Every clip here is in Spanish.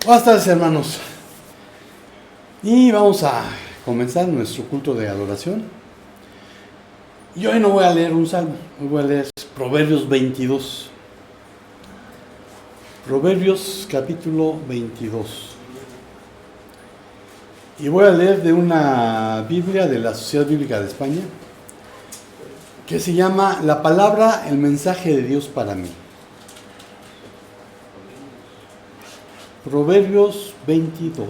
Buenas tardes, hermanos. Y vamos a comenzar nuestro culto de adoración. Y hoy no voy a leer un salmo, hoy voy a leer Proverbios 22. Proverbios capítulo 22. Y voy a leer de una Biblia de la Sociedad Bíblica de España que se llama La Palabra, el mensaje de Dios para mí. Proverbios 22.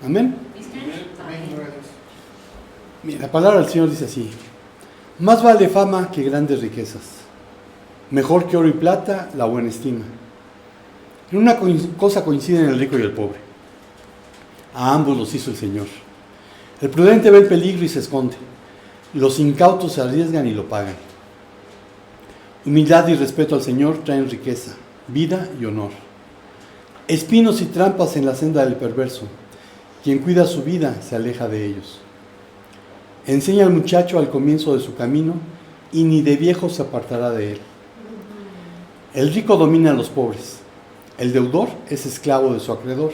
Amén. Mira, la palabra del Señor dice así: más vale fama que grandes riquezas, mejor que oro y plata la buena estima. En una cosa coinciden el rico y el pobre, a ambos los hizo el Señor. El prudente ve el peligro y se esconde, los incautos se arriesgan y lo pagan. Humildad y respeto al Señor traen riqueza, vida y honor. Espinos y trampas en la senda del perverso, quien cuida su vida se aleja de ellos. Enseña al muchacho al comienzo de su camino, y ni de viejo se apartará de él. El rico domina a los pobres, el deudor es esclavo de su acreedor.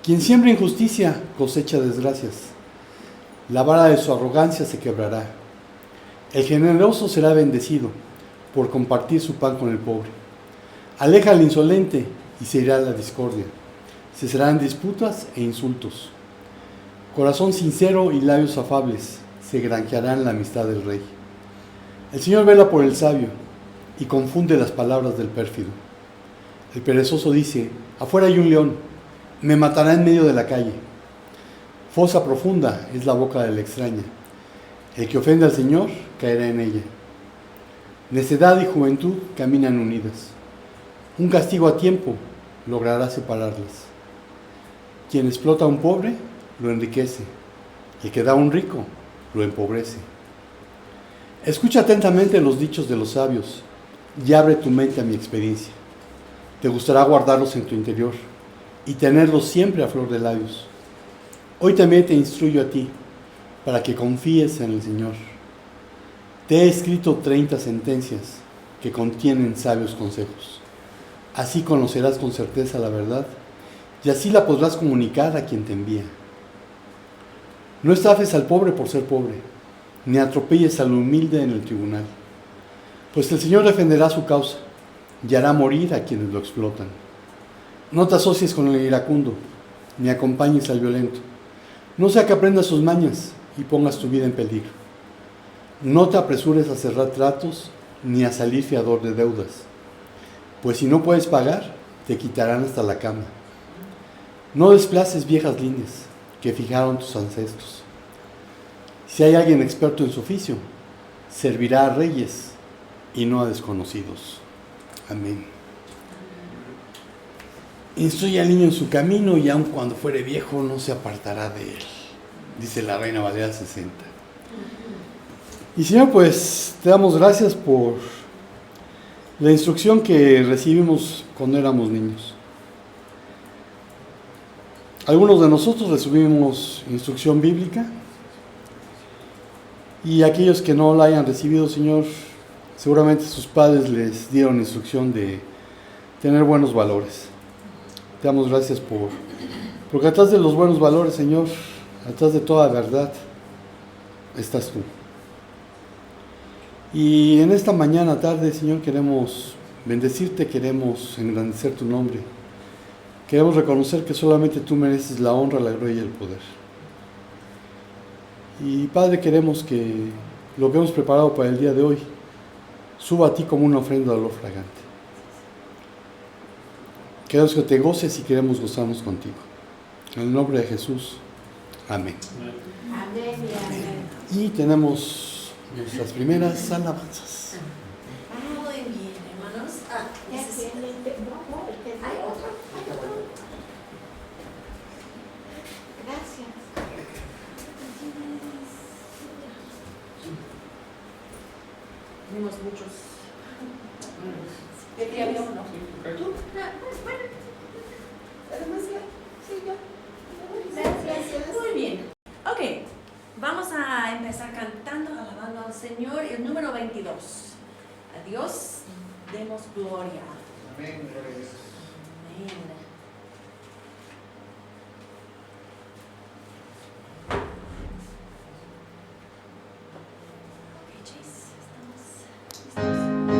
Quien siembra injusticia cosecha desgracias, la vara de su arrogancia se quebrará. El generoso será bendecido por compartir su pan con el pobre. Aleja al insolente y se irá la discordia. Cesarán disputas e insultos. Corazón sincero y labios afables se granjearán la amistad del rey. El Señor vela por el sabio y confunde las palabras del pérfido. El perezoso dice: afuera hay un león, me matará en medio de la calle. Fosa profunda es la boca de la extraña. El que ofende al Señor caerá en ella. Necedad y juventud caminan unidas. Un castigo a tiempo logrará separarlas. Quien explota a un pobre lo enriquece, el que da a un rico lo empobrece. Escucha atentamente los dichos de los sabios y abre tu mente a mi experiencia. Te gustará guardarlos en tu interior y tenerlos siempre a flor de labios. Hoy también te instruyo a ti para que confíes en el Señor. Te he escrito 30 sentencias que contienen sabios consejos. Así conocerás con certeza la verdad y así la podrás comunicar a quien te envía. No estafes al pobre por ser pobre, ni atropelles al humilde en el tribunal, pues el Señor defenderá su causa y hará morir a quienes lo explotan. No te asocies con el iracundo, ni acompañes al violento. No sea que aprendas sus mañas y pongas tu vida en peligro. No te apresures a cerrar tratos ni a salir fiador de deudas, pues si no puedes pagar, te quitarán hasta la cama. No desplaces viejas líneas que fijaron tus ancestros. Si hay alguien experto en su oficio, servirá a reyes y no a desconocidos. Amén. Instruye al niño en su camino y aun cuando fuere viejo no se apartará de él, dice la Reina Valera 60. Y Señor, pues te damos gracias por la instrucción que recibimos cuando éramos niños. Algunos de nosotros recibimos instrucción bíblica y aquellos que no la hayan recibido, Señor, seguramente sus padres les dieron instrucción de tener buenos valores. Te damos gracias porque atrás de los buenos valores, Señor, atrás de toda verdad, estás tú. Y en esta mañana, tarde, Señor, queremos bendecirte, queremos engrandecer tu nombre. Queremos reconocer que solamente tú mereces la honra, la gloria y el poder. Y Padre, queremos que lo que hemos preparado para el día de hoy suba a ti como una ofrenda de olor fragante. Queremos que te goces y queremos gozarnos contigo. En el nombre de Jesús. Amén. Amén y amén. Y tenemos nuestras primeras alabanzas. Muy bien, hermanos. Hay otro. Gracias. Tenemos muchos. ¿De qué había uno? ¿Tú? Bueno. Además, sí, yo. Gracias. Muy bien. Ok. Vamos a empezar cantando, alabando al Señor y el número 22. A Dios demos gloria. Amén. Amén. Ok, Chase, estamos listos.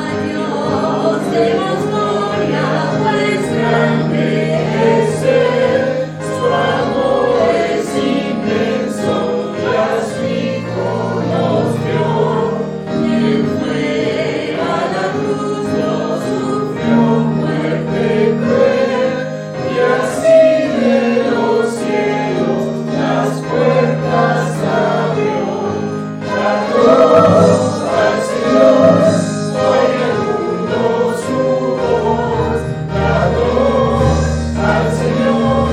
Adiós, demos gloria, pues grande es Él, su amor es inmenso, y a su Hijo nos dio. Quien fue a la cruz lo sufrió muerte cruel, y así de los cielos las puertas abrió. Cantó al Señor, oye el mundo su voz. Cantó al Señor,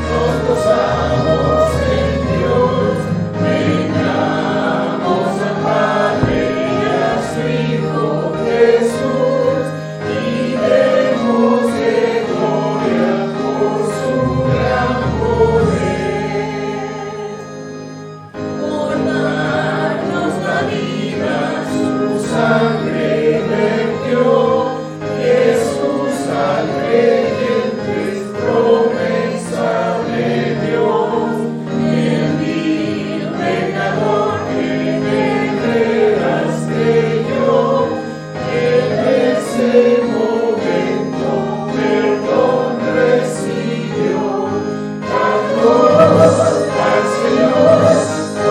nos gozamos en Dios. Vengamos al Padre y a su Hijo Jesús, y demos de gloria por su gran poder. Por darnos la vida, su sangre vertió. Jesús al creyente promesa de Dios. El vil pecador que de veras creyó, en ese momento perdón recibió. Cantó al Señor,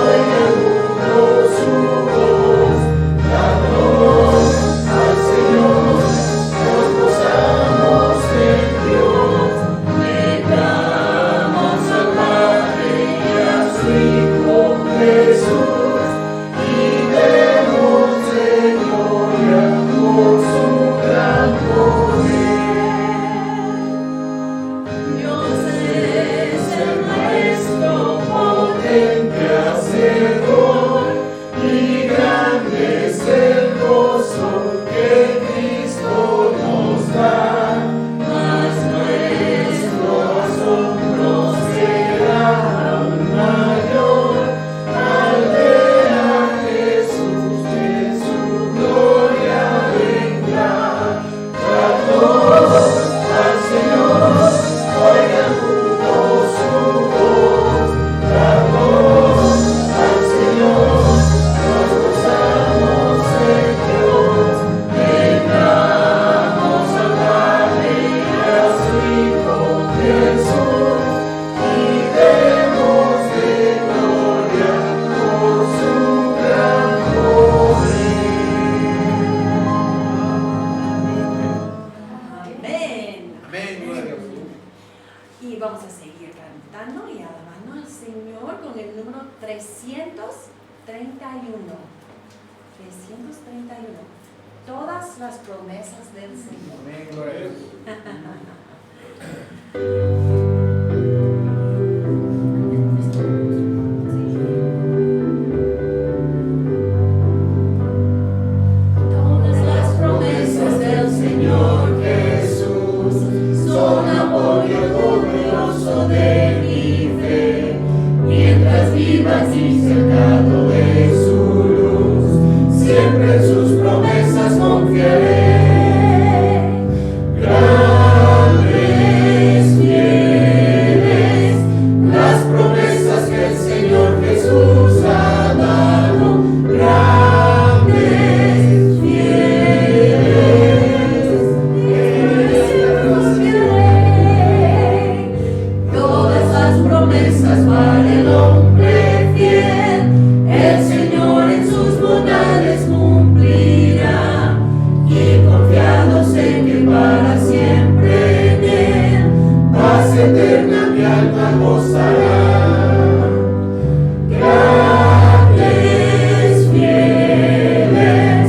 oiga el mundo su voz. Cantó al Señor, nos gozamos en Dios. Vengamos al Padre y a su Hijo Jesús, y demos de gloria por su gran poder. Dios es el Maestro, potente Hacedor, y grande es el gozo que Cristo nos da. Mas nuestro asombro será aún mayor al ver a Jesús que su gloria vendrá. Cantó al Señor, oiga el mundo su voz. Cantó al Señor, nos gozamos en Dios. Vengamos al Padre y a su Hijo Jesús, y demos de gloria por su gran poder. Amén. Amén. Gloria a Dios. Y vamos a seguir cantando y alabando al Señor con el número 331. 331. Todas las promesas del Señor. Amén. Gloria a Dios. Todas las promesas del Señor Jesús son apoyo glorioso de mi fe. Mientras viva sin cercado de su luz, siempre en sus promesas confiaré. Grandes, fieles, las promesas que el Señor Jesús ha dado. Grandes, fieles, confiaré. Todas las promesas para el hombre fiel, el Señor en sus bondades cumplirá. Y confiado sé que para siempre en Él, paz eterna mi alma gozará. Grandes, fieles,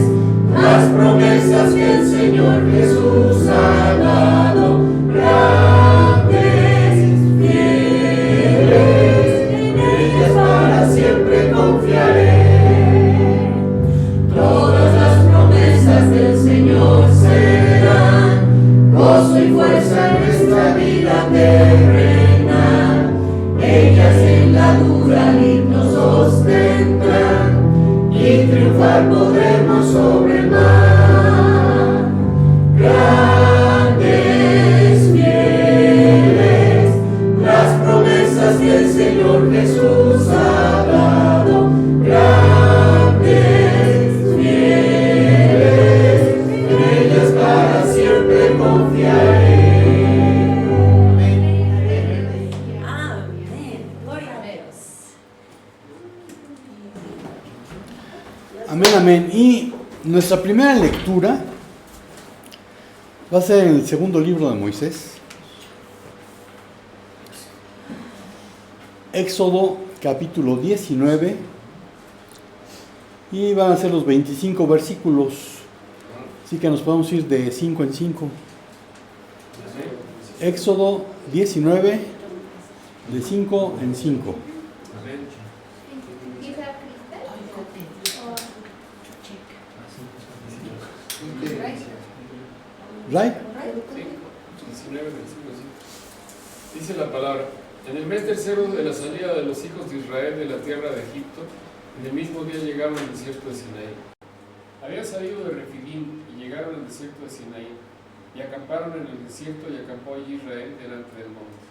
las promesas que el Señor Jesús ha dado. Grandes, fieles. Señor Jesús ha dado grandes bienes, en ellas para siempre confiaré. Amén. Gloria a Dios. Amén, amén. Y nuestra primera lectura va a ser en el segundo libro de Moisés. Éxodo capítulo 19. Y van a ser los 25 versículos. Así que nos podemos ir de 5 en 5. Éxodo 19, de 5 en 5. ¿Right? 19 versículos. Dice la palabra: en el mes tercero de la salida de los hijos de Israel de la tierra de Egipto, en el mismo día llegaron al desierto de Sinaí. Habían salido de Refidim y llegaron al desierto de Sinaí, y acamparon en el desierto, y acampó allí Israel delante del monte.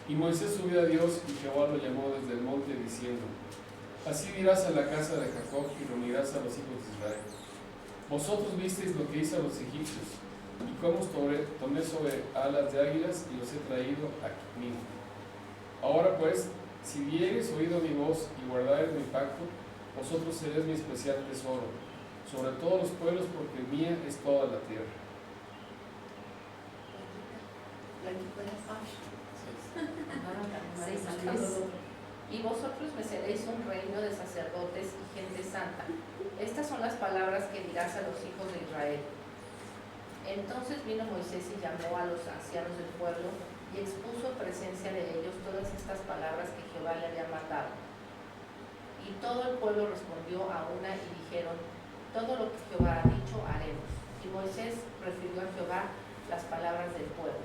Y Moisés subió a Dios, y Jehová lo llamó desde el monte, diciendo: así dirás a la casa de Jacob y reunirás a los hijos de Israel. Vosotros visteis lo que hice a los egipcios, y cómo os tomé sobre alas de águilas y los he traído aquí mismo. Ahora pues, si diereis oído mi voz y guardareis mi pacto, vosotros seréis mi especial tesoro sobre todos los pueblos, porque mía es toda la tierra. Y vosotros me seréis un reino de sacerdotes y gente santa. Estas son las palabras que dirás a los hijos de Israel. Entonces vino Moisés y llamó a los ancianos del pueblo y expuso en presencia de ellos todas estas palabras que Jehová le había mandado. Y todo el pueblo respondió a una y dijeron: todo lo que Jehová ha dicho haremos. Y Moisés refirió a Jehová las palabras del pueblo.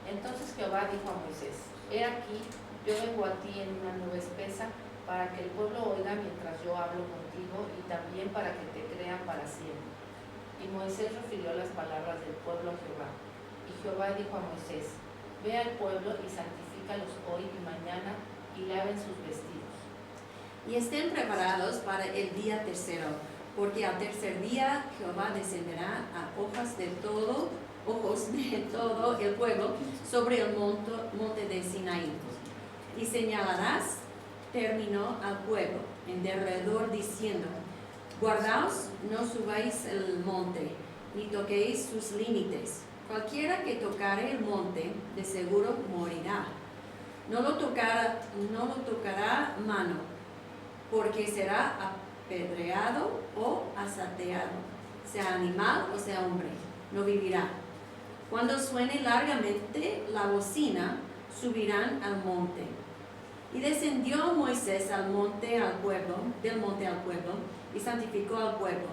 Entonces Jehová dijo a Moisés: he aquí, yo vengo a ti en una nube espesa, para que el pueblo oiga mientras yo hablo contigo, y también para que te crean para siempre. Y Moisés refirió las palabras del pueblo a Jehová. Y Jehová dijo a Moisés: ve al pueblo y santifícalos hoy y mañana, y laven sus vestidos. Y estén preparados para el día tercero, porque al tercer día Jehová descenderá a ojos de todo el pueblo sobre el monte de Sinaí. Y señalarás término al pueblo en derredor, diciendo: guardaos, no subáis el monte, ni toquéis sus límites. Cualquiera que tocare el monte, de seguro morirá. No lo tocará mano, porque será apedreado o asateado, sea animal o sea hombre, no vivirá. Cuando suene largamente la bocina, subirán al monte. Y descendió Moisés del monte al pueblo, y santificó al pueblo,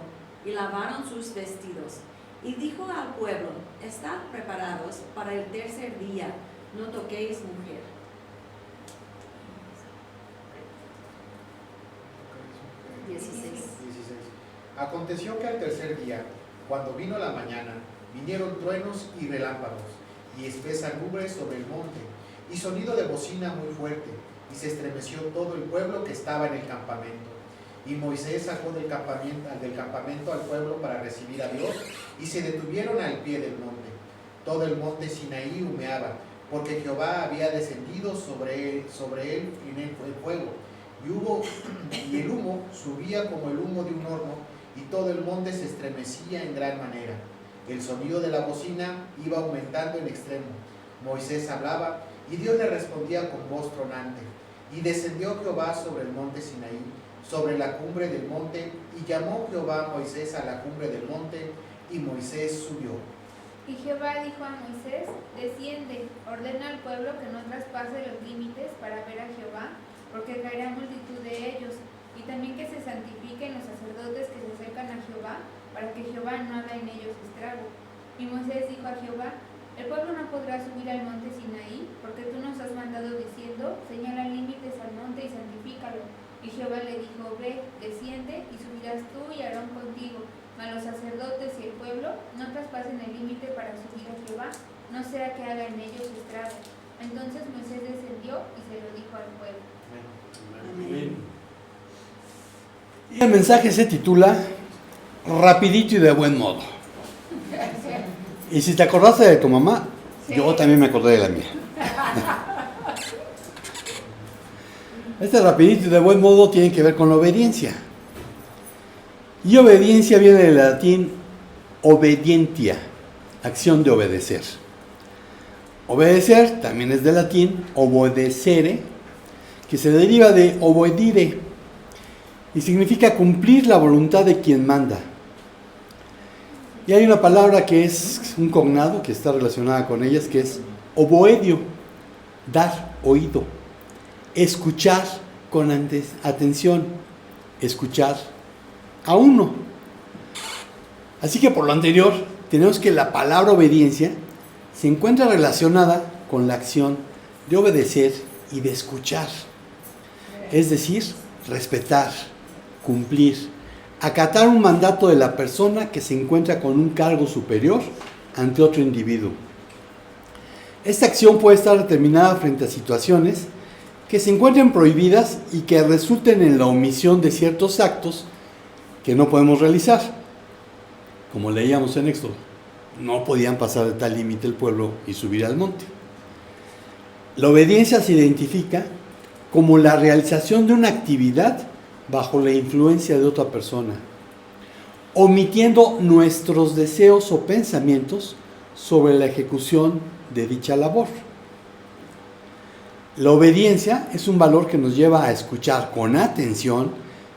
y lavaron sus vestidos. Y dijo al pueblo: estad preparados para el tercer día, no toquéis mujer. 16. Aconteció que al tercer día, cuando vino la mañana, vinieron truenos y relámpagos, y espesa nube sobre el monte, y sonido de bocina muy fuerte, y se estremeció todo el pueblo que estaba en el campamento. Y Moisés sacó del campamento al pueblo para recibir a Dios, y se detuvieron al pie del monte. Todo el monte Sinaí humeaba, porque Jehová había descendido sobre él en el fuego, y el humo subía como el humo de un horno, y todo el monte se estremecía en gran manera. El sonido de la bocina iba aumentando en extremo. Moisés hablaba, y Dios le respondía con voz tronante. Y descendió Jehová sobre el monte Sinaí, sobre la cumbre del monte, y llamó Jehová a Moisés a la cumbre del monte, y Moisés subió. Y Jehová dijo a Moisés: desciende, ordena al pueblo que no traspase los límites para ver a Jehová, porque caerá multitud de ellos, y también que se santifiquen los sacerdotes que se acercan a Jehová, para que Jehová no haga en ellos estrago. Y Moisés dijo a Jehová: el pueblo no podrá subir al monte Sinaí, porque tú nos has mandado diciendo: señala límites al monte y santifícalo. Y Jehová le dijo: ve, desciende, y subirás tú y Aarón contigo, mas los sacerdotes y el pueblo no traspasen el límite para subir a Jehová, no sea que haga en ellos estrago. Entonces Moisés descendió y se lo dijo al pueblo. Amén. Y el mensaje se titula Rapidito y de buen modo. Y si te acordaste de tu mamá, yo también me acordé de la mía. Este rapidito y de buen modo tiene que ver con la obediencia. Y obediencia viene del latín obedientia, acción de obedecer. Obedecer también es del latín obedecere, que se deriva de obedire y significa cumplir la voluntad de quien manda. Y hay una palabra que es un cognado que está relacionada con ellas, que es oboedio, dar oído, escuchar con atención, escuchar a uno. Así que por lo anterior, tenemos que la palabra obediencia se encuentra relacionada con la acción de obedecer y de escuchar. Es decir, respetar, cumplir, acatar un mandato de la persona que se encuentra con un cargo superior ante otro individuo. Esta acción puede estar determinada frente a situaciones que se encuentren prohibidas y que resulten en la omisión de ciertos actos que no podemos realizar. Como leíamos en Éxodo, no podían pasar de tal límite el pueblo y subir al monte. La obediencia se identifica como la realización de una actividad bajo la influencia de otra persona, omitiendo nuestros deseos o pensamientos sobre la ejecución de dicha labor. La obediencia es un valor que nos lleva a escuchar con atención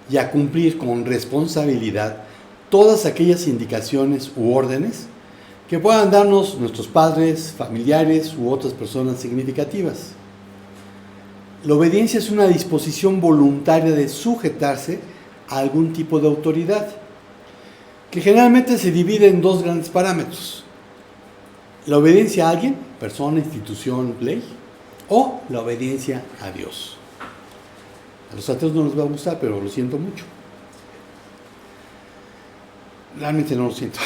y a cumplir con responsabilidad todas aquellas indicaciones u órdenes que puedan darnos nuestros padres, familiares u otras personas significativas. La obediencia es una disposición voluntaria de sujetarse a algún tipo de autoridad, que generalmente se divide en dos grandes parámetros: la obediencia a alguien, persona, institución, ley, o la obediencia a Dios. A los ateos no les va a gustar, pero lo siento mucho. Realmente no lo siento.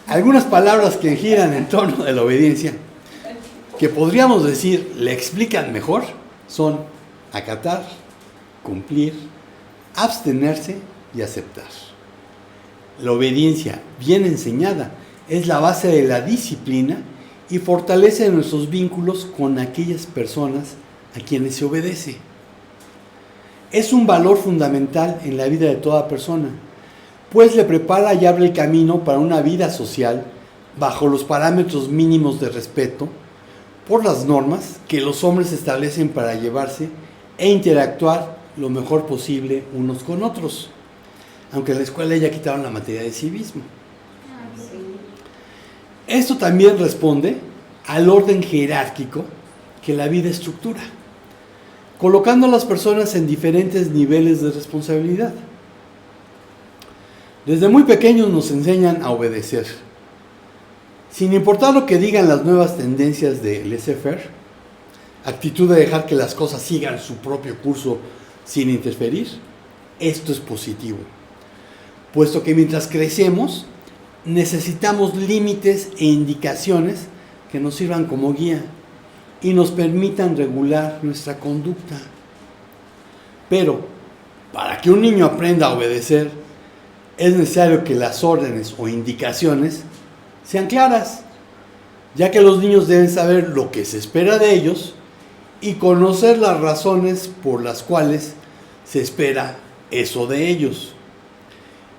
Algunas palabras que giran en torno de la obediencia, que podríamos decir le explican mejor, son acatar, cumplir, abstenerse y aceptar. La obediencia bien enseñada es la base de la disciplina y fortalece nuestros vínculos con aquellas personas a quienes se obedece. Es un valor fundamental en la vida de toda persona, pues le prepara y abre el camino para una vida social bajo los parámetros mínimos de respeto por las normas que los hombres establecen para llevarse e interactuar lo mejor posible unos con otros, aunque en la escuela ya quitaron la materia de civismo. Esto también responde al orden jerárquico que la vida estructura, colocando a las personas en diferentes niveles de responsabilidad. Desde muy pequeños nos enseñan a obedecer, sin importar lo que digan las nuevas tendencias de laissez-faire, actitud de dejar que las cosas sigan su propio curso sin interferir. Esto es positivo, puesto que mientras crecemos necesitamos límites e indicaciones que nos sirvan como guía y nos permitan regular nuestra conducta. Pero para que un niño aprenda a obedecer, es necesario que las órdenes o indicaciones sean claras, ya que los niños deben saber lo que se espera de ellos y conocer las razones por las cuales se espera eso de ellos.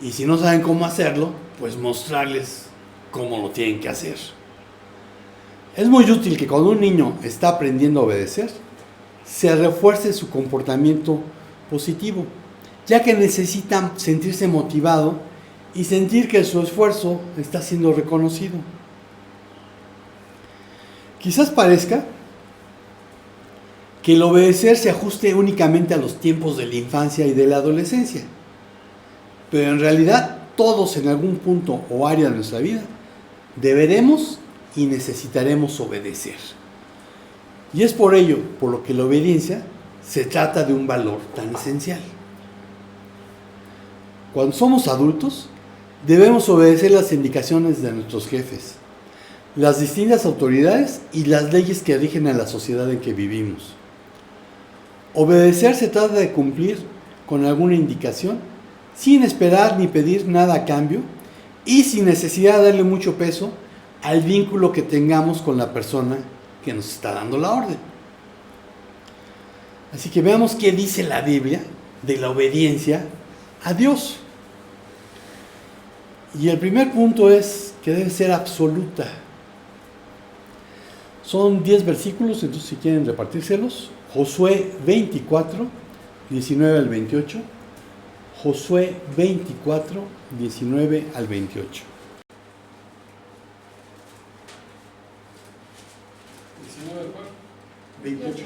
Y si no saben cómo hacerlo, pues mostrarles cómo lo tienen que hacer. Es muy útil que cuando un niño está aprendiendo a obedecer, se refuerce su comportamiento positivo, ya que necesita sentirse motivado y sentir que su esfuerzo está siendo reconocido. Quizás parezca que el obedecer se ajuste únicamente a los tiempos de la infancia y de la adolescencia, pero en realidad todos en algún punto o área de nuestra vida deberemos y necesitaremos obedecer. Y es por ello por lo que la obediencia se trata de un valor tan esencial. Cuando somos adultos, debemos obedecer las indicaciones de nuestros jefes, las distintas autoridades y las leyes que rigen a la sociedad en que vivimos. Obedecer se trata de cumplir con alguna indicación, sin esperar ni pedir nada a cambio y sin necesidad de darle mucho peso al vínculo que tengamos con la persona que nos está dando la orden. Así que veamos qué dice la Biblia de la obediencia a Dios. Y el primer punto es que debe ser absoluta. Son 10 versículos, entonces si quieren repartírselos. Josué 24, 19 al 28. Josué 24, 19 al 28. 19 cuál? 28.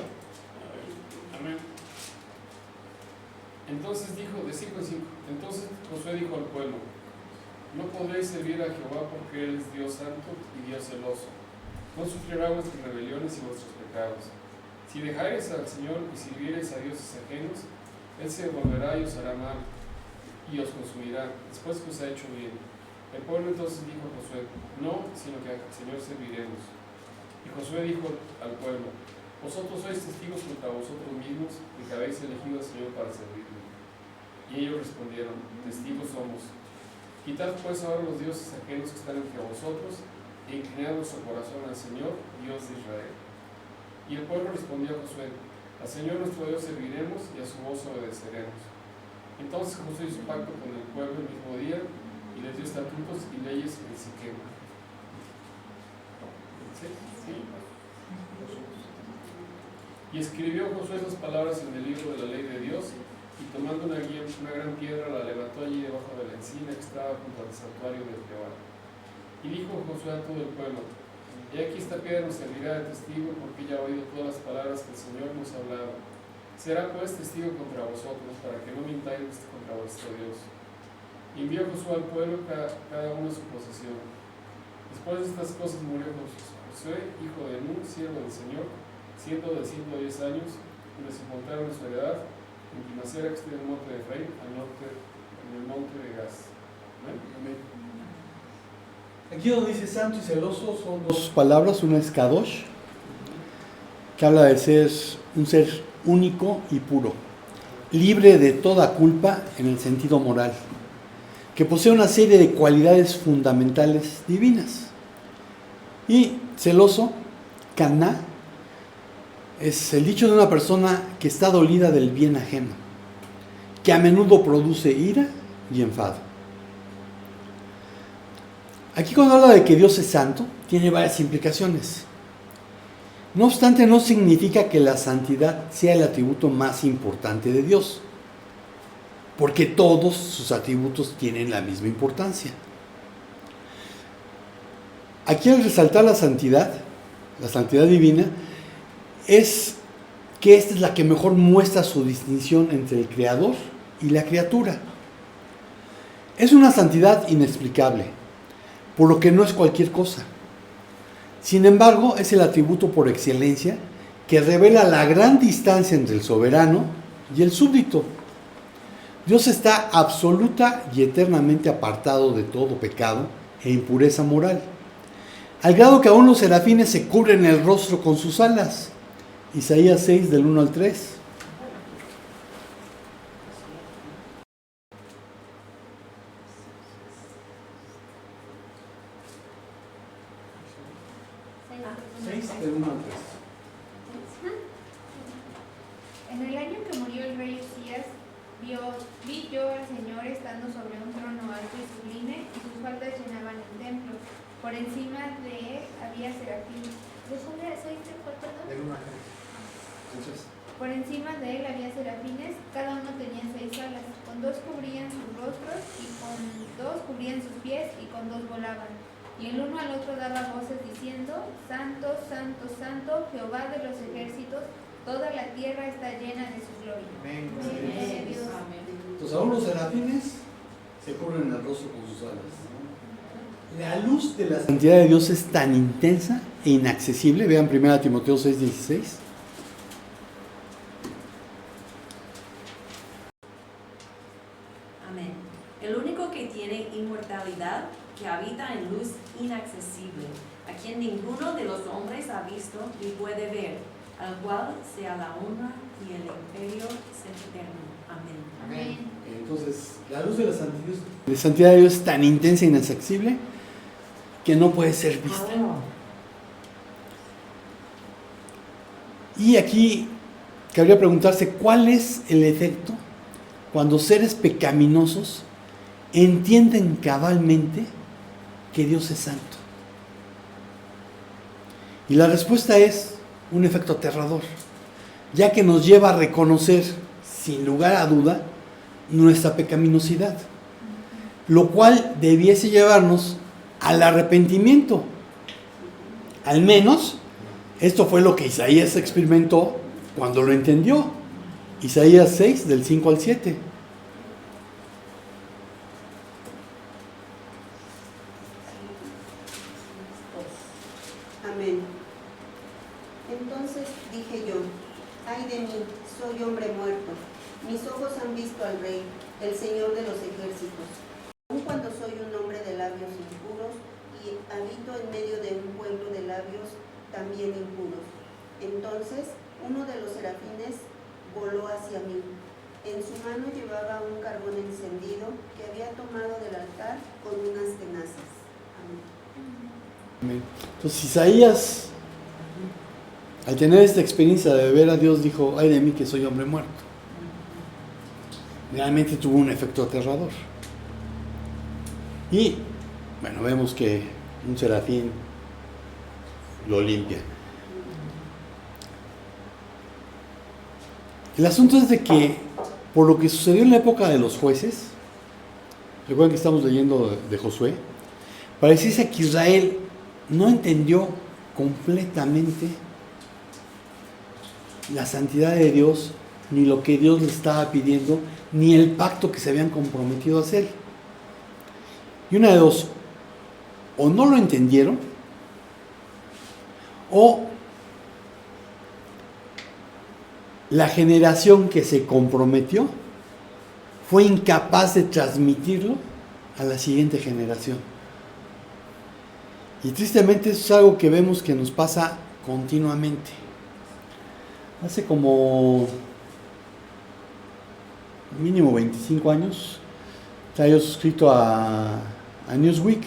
Amén. Entonces dijo, de 5 en 5, entonces Josué dijo al pueblo: no podréis servir a Jehová porque Él es Dios santo y Dios celoso. No sufrirá vuestras rebeliones y vuestros pecados. Si dejareis al Señor y sirviereis a dioses ajenos, Él se volverá y os hará mal, y os consumirá, después que os ha hecho bien. El pueblo entonces dijo a Josué: no, sino que al Señor serviremos. Y Josué dijo al pueblo: vosotros sois testigos contra vosotros mismos de que habéis elegido al Señor para servirle. Y ellos respondieron: testigos somos. Quitad pues ahora los dioses ajenos que están entre vosotros, e inclinad vuestro corazón al Señor, Dios de Israel. Y el pueblo respondió a Josué: al Señor nuestro Dios serviremos y a su voz obedeceremos. Entonces Josué hizo pacto con el pueblo el mismo día, y les dio estatutos y leyes en Siquem. ¿Sí? ¿Sí? Y escribió Josué esas palabras en el libro de la ley de Dios, y tomando una gran piedra la levantó allí debajo de la encina que estaba junto al santuario de Jehová. Y dijo Josué a todo el pueblo: y aquí esta piedra nos servirá de testigo, porque ella ha oído todas las palabras que el Señor nos ha hablado. Será pues testigo contra vosotros, para que no mintáis contra vuestro Dios. Y envió Josué al pueblo cada uno a su posesión. Después de estas cosas murió Josué, hijo de Nun, siervo del Señor, siendo de 110 años, y le sepultaron en su heredad en Timnasera, que está en el monte de Efraín, al norte, en el monte de Gaz. Amén. Aquí donde dice santo y celoso son dos palabras. Una es Kadosh, que habla de ser un ser único y puro, libre de toda culpa en el sentido moral, que posee una serie de cualidades fundamentales divinas. Y celoso, Caná, es el dicho de una persona que está dolida del bien ajeno, que a menudo produce ira y enfado. Aquí cuando habla de que Dios es santo, tiene varias implicaciones. No obstante, no significa que la santidad sea el atributo más importante de Dios, porque todos sus atributos tienen la misma importancia. Aquí al resaltar la santidad divina, es que esta es la que mejor muestra su distinción entre el Creador y la criatura. Es una santidad inexplicable, por lo que no es cualquier cosa. Sin embargo, es el atributo por excelencia que revela la gran distancia entre el soberano y el súbdito. Dios está absoluta y eternamente apartado de todo pecado e impureza moral, al grado que aún los serafines se cubren el rostro con sus alas. Isaías 6, del 1 al 3. Del 1 al 3. En el año que murió el rey Usías, vi yo al Señor estando sobre un trono alto y sublime, y sus faldas llenaban el templo. Por encima de él había serafines. Del 1 al 3. Por encima de él había serafines, cada uno tenía 6 alas. Con 2 cubrían sus rostros, y con 2 cubrían sus pies, y con 2 volaban. Y el uno al otro daba voces diciendo: Santo, Santo, Santo, Jehová de los ejércitos, toda la tierra está llena de su gloria. Amén. Entonces aún los serafines se cubren el rostro con sus alas. La luz de la santidad de Dios es tan intensa e inaccesible. Vean 1 Timoteo 6:16. Amén. El único que tiene inmortalidad, que habita en luz inaccesible, a quien y puede ver, al cual sea la honra y el imperio eterno. Amén. Amén. Entonces, la luz de la santidad de Dios es tan intensa e inaccesible que no puede ser vista. Y aquí cabría preguntarse cuál es el efecto cuando seres pecaminosos entienden cabalmente que Dios es santo. Y la respuesta es un efecto aterrador, ya que nos lleva a reconocer, sin lugar a duda, nuestra pecaminosidad, lo cual debiese llevarnos al arrepentimiento. Al menos, esto fue lo que Isaías experimentó cuando lo entendió. Isaías 6, del 5 al 7. Amén. Entonces dije yo, ay de mí, soy hombre muerto. Mis ojos han visto al Rey, el Señor de los ejércitos. Aun cuando soy un hombre de labios impuros y habito en medio de un pueblo de labios también impuros. Entonces uno de los serafines voló hacia mí. En su mano llevaba un carbón encendido que había tomado del altar con unas tenazas. Amén. Entonces Isaías, al tener esta experiencia de ver a Dios, dijo, ay de mí que soy hombre muerto. Realmente tuvo un efecto aterrador. Y, bueno, vemos que un serafín lo limpia. El asunto es de que, por lo que sucedió en la época de los jueces, recuerden que estamos leyendo de Josué, pareciese que Israel no entendió completamente la santidad de Dios, ni lo que Dios le estaba pidiendo, ni el pacto que se habían comprometido a hacer. Y una de dos, o no lo entendieron, o la generación que se comprometió fue incapaz de transmitirlo a la siguiente generación. Y tristemente eso es algo que vemos que nos pasa continuamente. Hace como mínimo 25 años estaba yo suscrito a Newsweek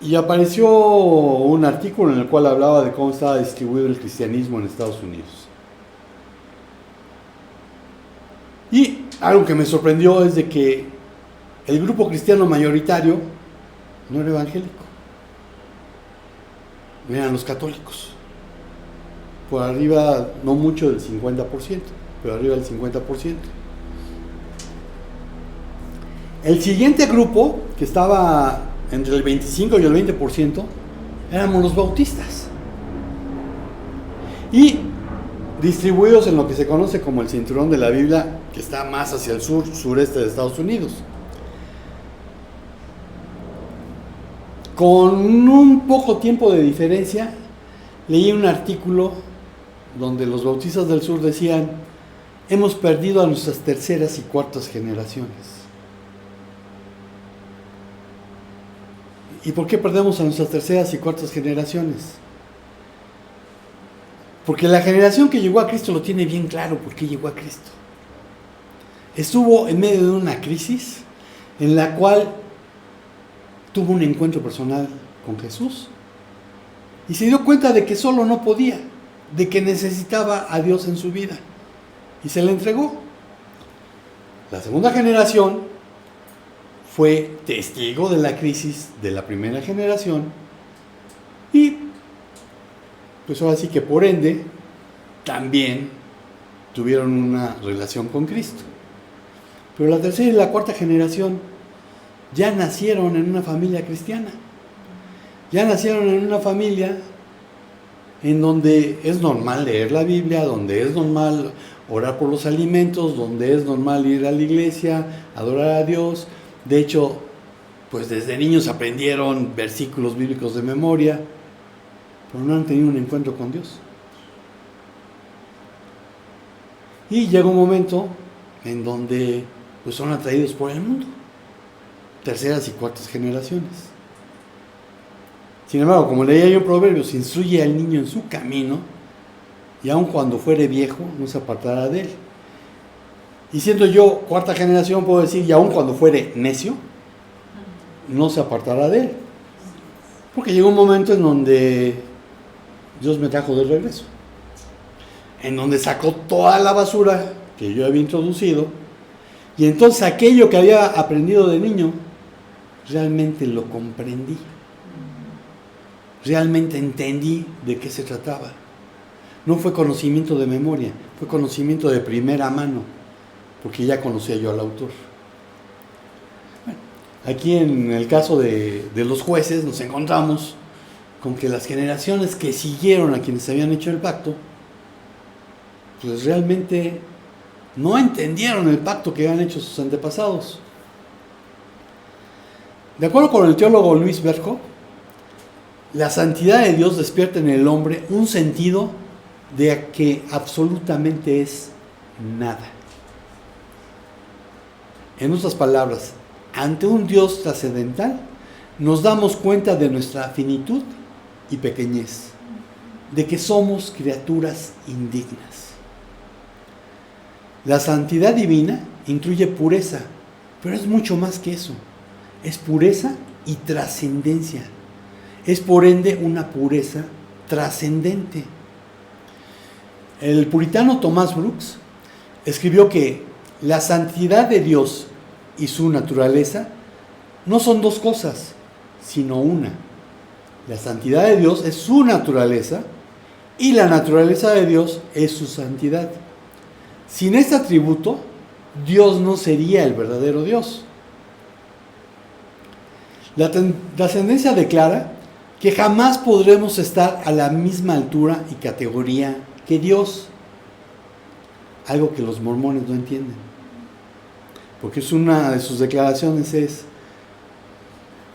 y apareció un artículo en el cual hablaba de cómo estaba distribuido el cristianismo en Estados Unidos. Y algo que me sorprendió es de que el grupo cristiano mayoritario no era evangélico, eran los católicos. Por arriba, no mucho del 50%, pero arriba del 50%. El siguiente grupo, que estaba entre el 25 y el 20%, éramos los bautistas. Y distribuidos en lo que se conoce como el cinturón de la Biblia, que está más hacia el sur, sureste de Estados Unidos. Con un poco tiempo de diferencia, leí un artículo donde los bautistas del sur decían, hemos perdido a nuestras terceras y cuartas generaciones. ¿Y por qué perdemos a nuestras terceras y cuartas generaciones? Porque la generación que llegó a Cristo lo tiene bien claro por qué llegó a Cristo. Estuvo en medio de una crisis en la cual tuvo un encuentro personal con Jesús y se dio cuenta de que solo no podía, de que necesitaba a Dios en su vida y se le entregó. La segunda generación fue testigo de la crisis de la primera generación y pues ahora sí que por ende también tuvieron una relación con Cristo. Pero la tercera y la cuarta generación ya nacieron en una familia cristiana, ya nacieron en una familia en donde es normal leer la Biblia, donde es normal orar por los alimentos, donde es normal ir a la iglesia, adorar a Dios. De hecho, pues desde niños aprendieron versículos bíblicos de memoria, pero no han tenido un encuentro con Dios. Y llega un momento en donde pues son atraídos por el mundo, terceras y cuartas generaciones. Sin embargo, como leía yo en Proverbios, instruye al niño en su camino, y aun cuando fuere viejo, no se apartará de él. Y siendo yo cuarta generación, puedo decir, y aun cuando fuere necio, no se apartará de él. Porque llegó un momento en donde Dios me trajo de regreso, en donde sacó toda la basura que yo había introducido, y entonces aquello que había aprendido de niño, realmente lo comprendí. Realmente entendí de qué se trataba. No fue conocimiento de memoria, fue conocimiento de primera mano, porque ya conocía yo al autor. Bueno, aquí en el caso de los jueces nos encontramos con que las generaciones que siguieron a quienes habían hecho el pacto, pues realmente no entendieron el pacto que habían hecho sus antepasados. De acuerdo con el teólogo Luis Berkhoff, la santidad de Dios despierta en el hombre un sentido de que absolutamente es nada. En otras palabras, ante un Dios trascendental, nos damos cuenta de nuestra finitud y pequeñez, de que somos criaturas indignas. La santidad divina incluye pureza, pero es mucho más que eso. Es pureza y trascendencia. Es por ende una pureza trascendente. El puritano Thomas Brooks escribió que la santidad de Dios y su naturaleza no son dos cosas, sino una. La santidad de Dios es su naturaleza y la naturaleza de Dios es su santidad. Sin este atributo, Dios no sería el verdadero Dios. La trascendencia declara que jamás podremos estar a la misma altura y categoría que Dios. Algo que los mormones no entienden. Porque es una de sus declaraciones es,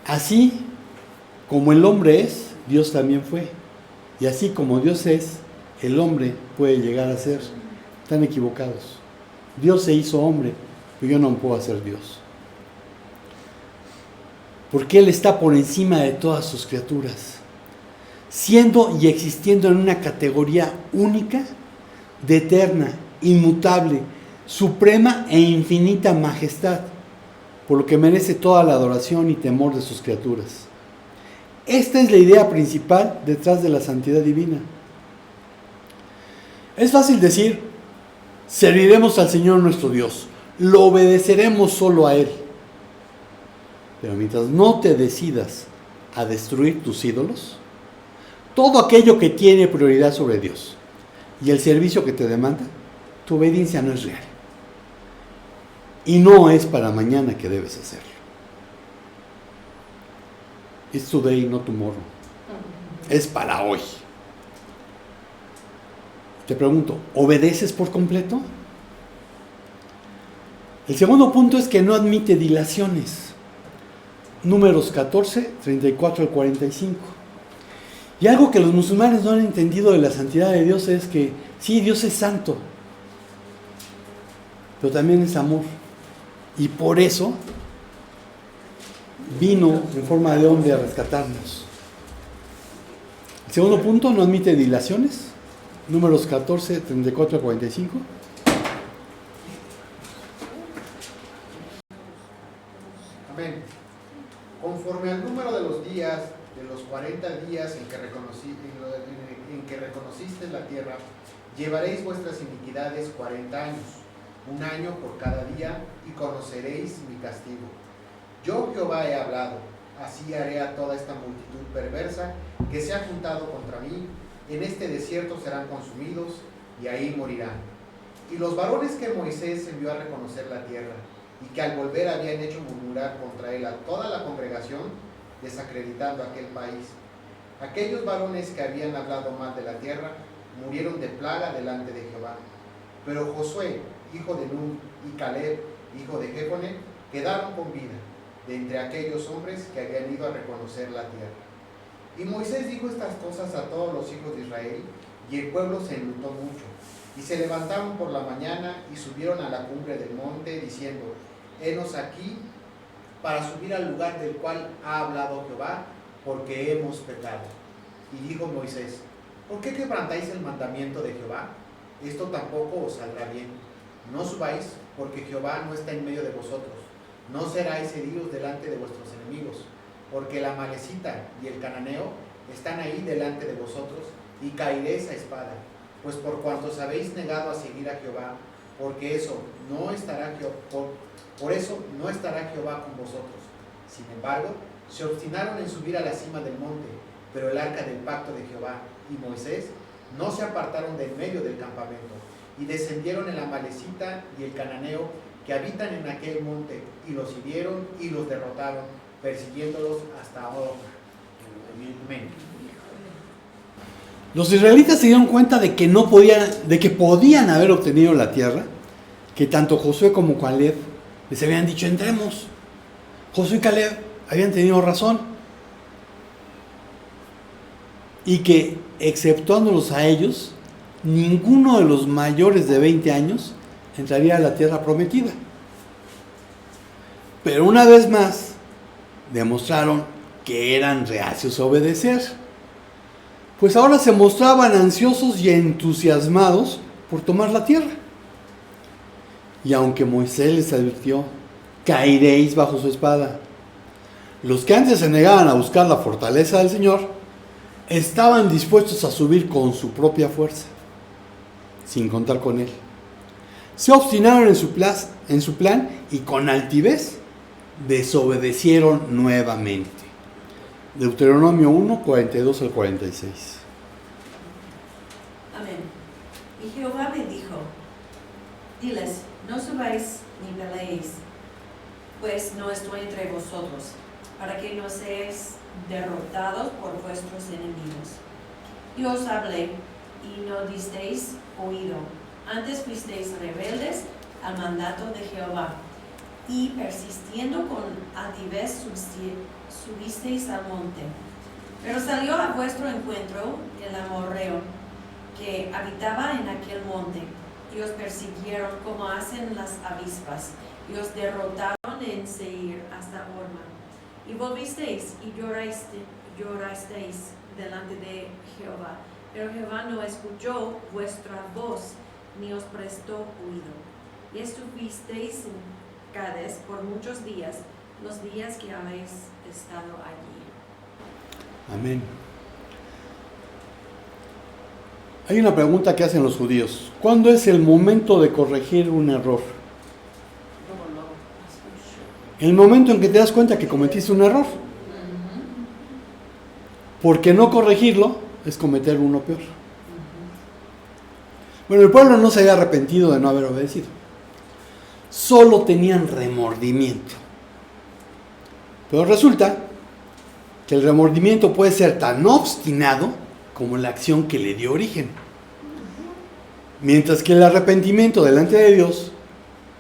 así como el hombre es, Dios también fue. Y así como Dios es, el hombre puede llegar a ser. Están equivocados. Dios se hizo hombre, pero yo no puedo hacer Dios. Porque Él está por encima de todas sus criaturas, siendo y existiendo en una categoría única, de eterna, inmutable, suprema e infinita majestad, por lo que merece toda la adoración y temor de sus criaturas. Esta es la idea principal detrás de la santidad divina. Es fácil decir, serviremos al Señor nuestro Dios, lo obedeceremos solo a Él. Pero mientras no te decidas a destruir tus ídolos, todo aquello que tiene prioridad sobre Dios y el servicio que te demanda, tu obediencia no es real. Y no es para mañana que debes hacerlo. It's today, not tomorrow. Es para hoy. Te pregunto, ¿obedeces por completo? El segundo punto es que no admite dilaciones. Números 14, 34 al 45. Y algo que los musulmanes no han entendido de la santidad de Dios es que, sí, Dios es santo, pero también es amor. Y por eso vino en forma de hombre a rescatarnos. El segundo punto, no admite dilaciones. Números 14, 34 al 45. Amén. Conforme al número de los días, de los 40 días en que reconociste la tierra, llevaréis vuestras iniquidades 40 años, un año por cada día, y conoceréis mi castigo. Yo Jehová he hablado, así haré a toda esta multitud perversa que se ha juntado contra mí, en este desierto serán consumidos, y ahí morirán. Y los varones que Moisés envió a reconocer la tierra, y que al volver habían hecho murmurar contra él a toda la congregación, desacreditando aquel país. Aquellos varones que habían hablado mal de la tierra, murieron de plaga delante de Jehová. Pero Josué, hijo de Nun, y Caleb, hijo de Jefone, quedaron con vida, de entre aquellos hombres que habían ido a reconocer la tierra. Y Moisés dijo estas cosas a todos los hijos de Israel, y el pueblo se enlutó mucho. Y se levantaron por la mañana y subieron a la cumbre del monte, diciendo, henos aquí para subir al lugar del cual ha hablado Jehová, porque hemos pecado. Y dijo Moisés: ¿por qué quebrantáis el mandamiento de Jehová? Esto tampoco os saldrá bien. No subáis, porque Jehová no está en medio de vosotros. No seráis heridos delante de vuestros enemigos, porque el amalecita y el cananeo están ahí delante de vosotros, y caeréis a espada. Pues por cuanto os habéis negado a seguir a Jehová, porque eso no estará por eso no estará Jehová con vosotros. Sin embargo, se obstinaron en subir a la cima del monte, pero el arca del pacto de Jehová y Moisés no se apartaron del medio del campamento, y descendieron el amalecita y el cananeo que habitan en aquel monte, y los hirieron y los derrotaron, persiguiéndolos hasta ahora. Amén. Los israelitas se dieron cuenta de que podían haber obtenido la tierra, que tanto Josué como Caleb les habían dicho: entremos. Josué y Caleb habían tenido razón, y que, exceptuándolos a ellos, ninguno de los mayores de 20 años entraría a la tierra prometida. Pero una vez más demostraron que eran reacios a obedecer, pues ahora se mostraban ansiosos y entusiasmados por tomar la tierra. Y aunque Moisés les advirtió: caeréis bajo su espada, los que antes se negaban a buscar la fortaleza del Señor estaban dispuestos a subir con su propia fuerza, sin contar con Él. Se obstinaron en su plan y con altivez desobedecieron nuevamente. Deuteronomio 1, 42 al 46. Amén. Y Jehová me dijo: diles, no subáis ni peleéis, pues no estoy entre vosotros, para que no seáis derrotados por vuestros enemigos. Y os hablé, y no disteis oído, antes fuisteis rebeldes al mandato de Jehová, y persistiendo con altivez subisteis al monte. Pero salió a vuestro encuentro el amorreo, que habitaba en aquel monte, y os persiguieron como hacen las avispas, y os derrotaron en Seir hasta Horma. Y volvisteis y llorasteis delante de Jehová, pero Jehová no escuchó vuestra voz, ni os prestó oído. Y estuvisteis en Cades por muchos días, los días que habéis estado allí. Amén. Hay una pregunta que hacen los judíos: ¿cuándo es el momento de corregir un error? El momento en que te das cuenta que cometiste un error. Porque no corregirlo es cometer uno peor. Bueno, el pueblo no se había arrepentido de no haber obedecido. Solo tenían remordimiento. Pero resulta que el remordimiento puede ser tan obstinado como la acción que le dio origen. Mientras que el arrepentimiento delante de Dios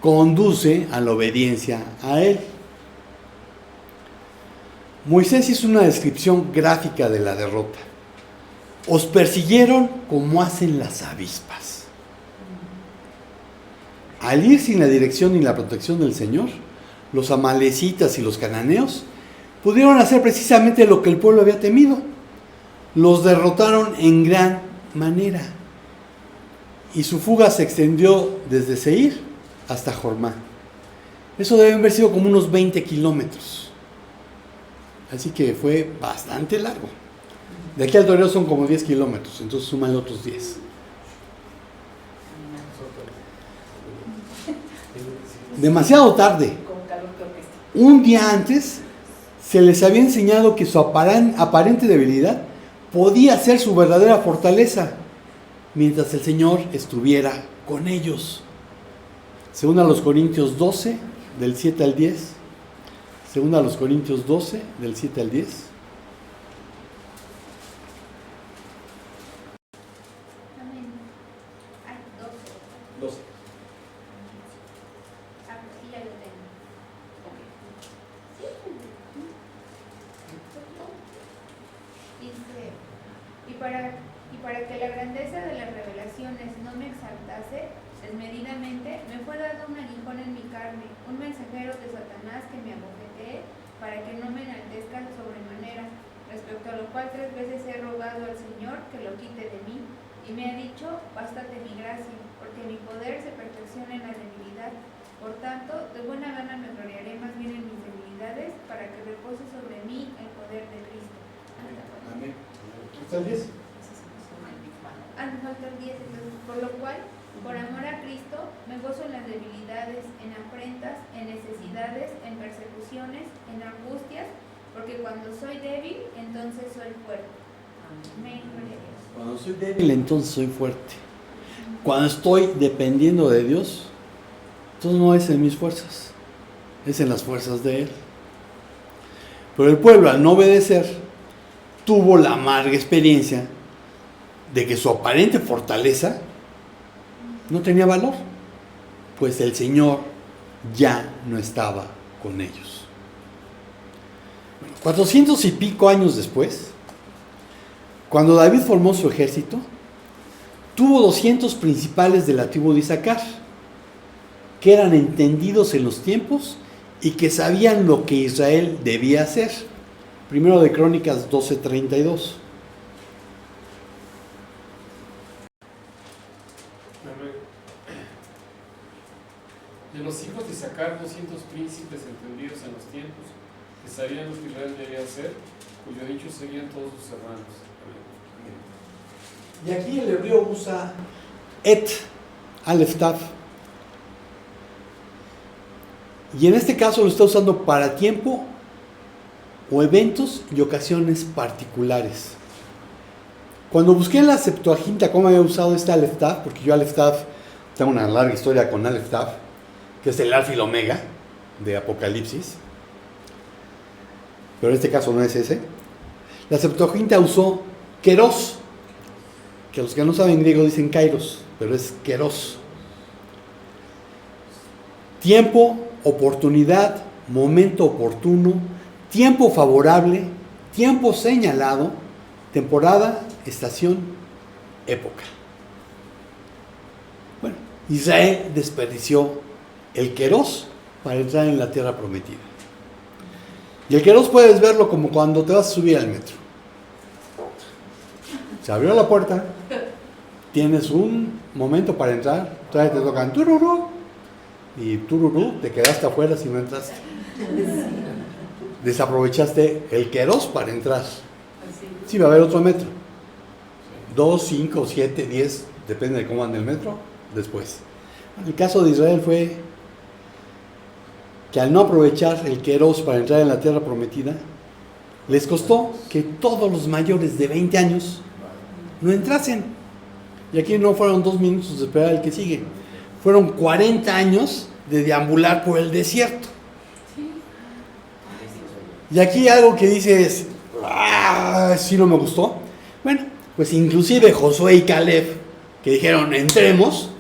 conduce a la obediencia a Él. Moisés hizo una descripción gráfica de la derrota. Os persiguieron como hacen las avispas. Al ir sin la dirección ni la protección del Señor, los amalecitas y los cananeos pudieron hacer precisamente lo que el pueblo había temido. Los derrotaron en gran manera. Y su fuga se extendió desde Seir hasta Hormá. Eso deben haber sido como unos 20 kilómetros. Así que fue bastante largo. De aquí al toreo son como 10 kilómetros, entonces suman otros 10. Demasiado tarde. Un día antes se les había enseñado que su aparente debilidad podía ser su verdadera fortaleza, mientras el Señor estuviera con ellos. Según a los Corintios 12, del 7 al 10. Según a los Corintios 12, del 7 al 10. Amén. Ay, 12. 12. Ah, sí, ya lo tengo. Dice, y para que la grandeza de las revelaciones no me exaltase desmedidamente, me fue dado un aguijón en mi carne, un mensajero de Satanás que me abofetee, para que no me enaltezca sobremanera, respecto a lo cual 3 veces he rogado al Señor que lo quite de mí, y me ha dicho, bástate mi gracia, porque mi poder se perfecciona en la debilidad. Por tanto, de buena gana me gloriaré más bien en mis debilidades, para que repose sobre mí el poder de Cristo. Amén. ¿Está el 10? Me falta el 10, entonces, por lo cual, por amor a Cristo, me gozo en las debilidades, en afrentas, en necesidades, en persecuciones, en angustias, porque cuando soy débil, entonces soy fuerte. Amén. Gloria a Dios. Cuando soy débil, entonces soy fuerte. Cuando estoy dependiendo de Dios, entonces no es en mis fuerzas, es en las fuerzas de Él. Pero el pueblo, al no obedecer, tuvo la amarga experiencia de que su aparente fortaleza no tenía valor, pues el Señor ya no estaba con ellos. 400 y pico años después, cuando David formó su ejército, tuvo 200 principales de la tribu de Isaacar, que eran entendidos en los tiempos y que sabían lo que Israel debía hacer. Primero de Crónicas 12:32. De los hijos de Isaacar, 200 príncipes entendidos en los tiempos, que sabían lo que Israel debía hacer, cuyo dicho seguían todos sus hermanos. Y aquí el hebreo usa et, alef tav. Y en este caso lo está usando para tiempo o eventos y ocasiones particulares. Cuando busqué en la Septuaginta cómo había usado este alef tav, porque yo alef tav tengo una larga historia con alef tav, que es el alfa y el omega de Apocalipsis, pero en este caso no es ese. La Septuaginta usó keros, que los que no saben griego dicen kairos, pero es keros. Tiempo, oportunidad, momento oportuno, tiempo favorable, tiempo señalado, temporada, estación, época. Bueno, Israel desperdició el keros para entrar en la tierra prometida. Y el keros puedes verlo como cuando te vas a subir al metro. Se abrió la puerta, tienes un momento para entrar, todavía te tocan tururú, y tururú, te quedaste afuera si no entraste. Desaprovechaste el keros para entrar. Sí, va a haber otro metro. 2, 5, 7, 10, depende de cómo ande el metro, después. El caso de Israel fue que al no aprovechar el keros para entrar en la tierra prometida, les costó que todos los mayores de 20 años no entrasen. Y aquí no fueron 2 minutos de esperar al que sigue. Fueron 40 años de deambular por el desierto. Y aquí algo que dices, sí no me gustó. Bueno, pues inclusive Josué y Caleb, que dijeron entremos,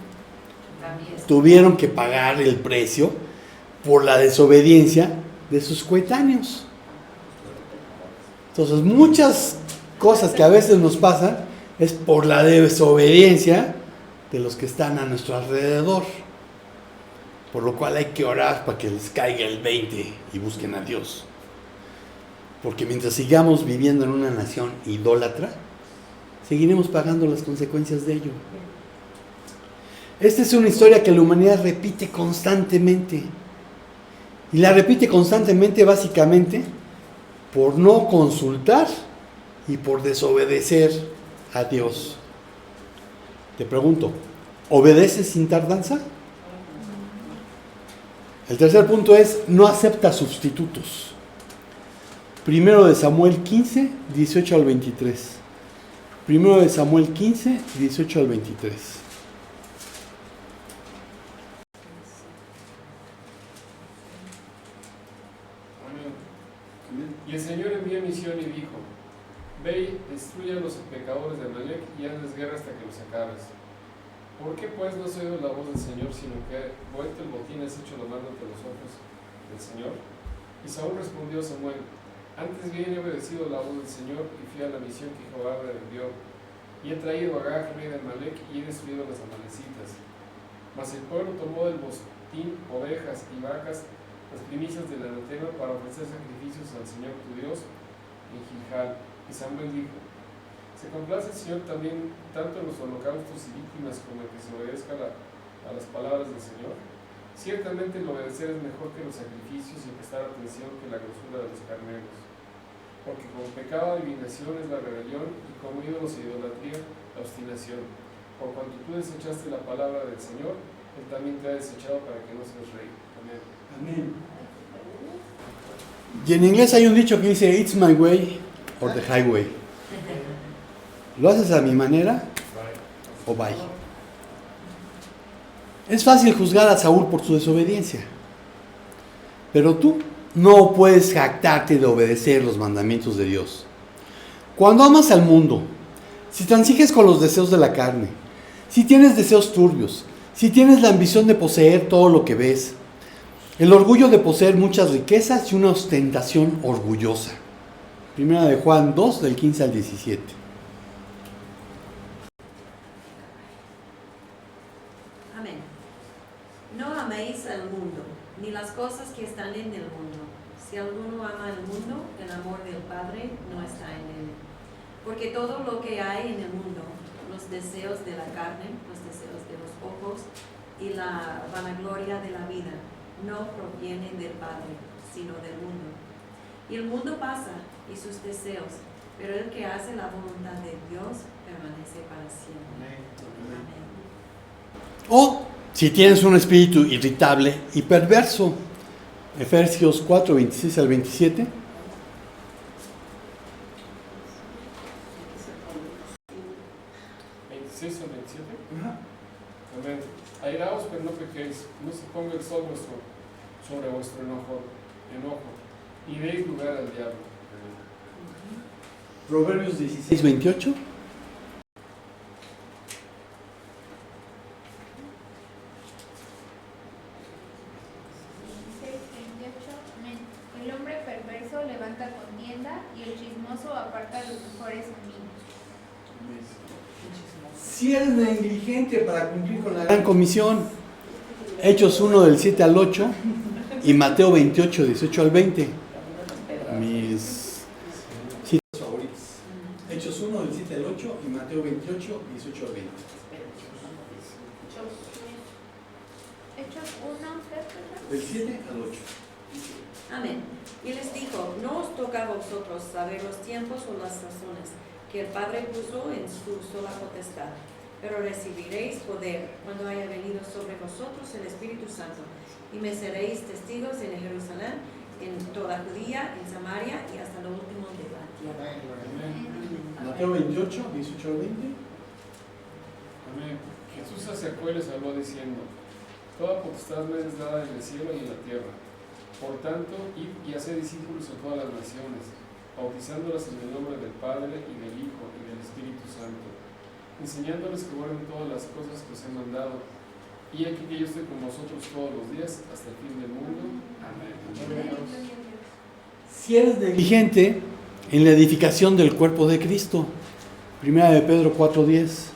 tuvieron que pagar el precio por la desobediencia de sus coetáneos. Entonces muchas cosas que a veces nos pasan es por la desobediencia de los que están a nuestro alrededor, por lo cual hay que orar para que les caiga el 20 y busquen a Dios, porque mientras sigamos viviendo en una nación idólatra, seguiremos pagando las consecuencias de ello. Esta es una historia que la humanidad repite constantemente, y la repite constantemente básicamente por no consultar y por desobedecer a Dios. Te pregunto, ¿obedeces sin tardanza? El tercer punto es, no acepta sustitutos. Primero de Samuel 15, 18 al 23. Primero de Samuel 15, 18 al 23. Y el Señor envió misión y dijo: Ve y destruye a los pecadores de Amalek y hazles guerra hasta que los acabes. ¿Por qué pues no has oído la voz del Señor, sino que vuelto el botín has hecho lo malo ante los ojos del Señor? Y Saúl respondió a Samuel: Antes bien he obedecido la voz del Señor y fui a la misión que Jehová me envió. Y he traído a Agag, rey de Amalek, y he destruido a las amalecitas. Mas el pueblo tomó del botín ovejas y vacas, las primicias del anatema, para ofrecer sacrificios al Señor tu Dios, y en Gilgal. Y Samuel dijo: ¿se complace el Señor también tanto en los holocaustos y víctimas como en que se obedezca a las palabras del Señor? Ciertamente el obedecer es mejor que los sacrificios y prestar atención que la grosura de los carneros. Porque como pecado adivinación es la rebelión, y como ídolos e idolatría, la obstinación. Por cuanto tú desechaste la palabra del Señor, Él también te ha desechado para que no seas rey. Amén. Amén. Y en inglés hay un dicho que dice, it's my way or the highway. ¿Lo haces a mi manera o bye? Es fácil juzgar a Saúl por su desobediencia, pero tú no puedes jactarte de obedecer los mandamientos de Dios. Cuando amas al mundo, si transiges con los deseos de la carne, si tienes deseos turbios, si tienes la ambición de poseer todo lo que ves, el orgullo de poseer muchas riquezas y una ostentación orgullosa. Primera de Juan 2, del 15 al 17. Amén. No améis al mundo, ni las cosas que están en el mundo. Si alguno ama al mundo, el amor del Padre no está en él. Porque todo lo que hay en el mundo, los deseos de la carne, los deseos de los ojos y la vanagloria de la vida, no provienen del Padre, sino del mundo. Y el mundo pasa y sus deseos, pero el que hace la voluntad de Dios permanece para siempre. Amén. O si tienes un espíritu irritable y perverso. Efesios 4, 26 al 27. ¿26 al 27? Amén. Airaos, pero no pequéis, no se ponga el sol sobre vuestro enojo, y deis lugar al diablo. Proverbios 16, 28. El hombre perverso levanta contienda y el chismoso aparta los mejores amigos. Si eres negligente para cumplir con la gran comisión, Hechos 1 del 7 al 8 y Mateo 28, 18 al 20. Mis citas favoritas. Hechos 1 del 7 al 8 y Mateo 28, 18 al 20. Hechos 1, Del 7 al 8. Amén. Y les dijo, no os toca a vosotros saber los tiempos o las razones que el Padre puso en su sola potestad, pero recibiréis poder cuando haya venido sobre vosotros el Espíritu Santo, y me seréis testigos en Jerusalén, en toda Judía, en Samaria y hasta lo último de la tierra. Mateo 28, 18 al 20. Amén. Jesús se acercó y les habló diciendo: toda potestad me es dada en el cielo y en la tierra. Por tanto, id y haced discípulos a todas las naciones, bautizándolas en el nombre del Padre y del Hijo y del Espíritu Santo, enseñándoles que guarden todas las cosas que os he mandado. Y aquí que yo estoy con vosotros todos los días hasta el fin del mundo. Amén. Si eres negligente en la edificación del cuerpo de Cristo, Primera de Pedro 4:10.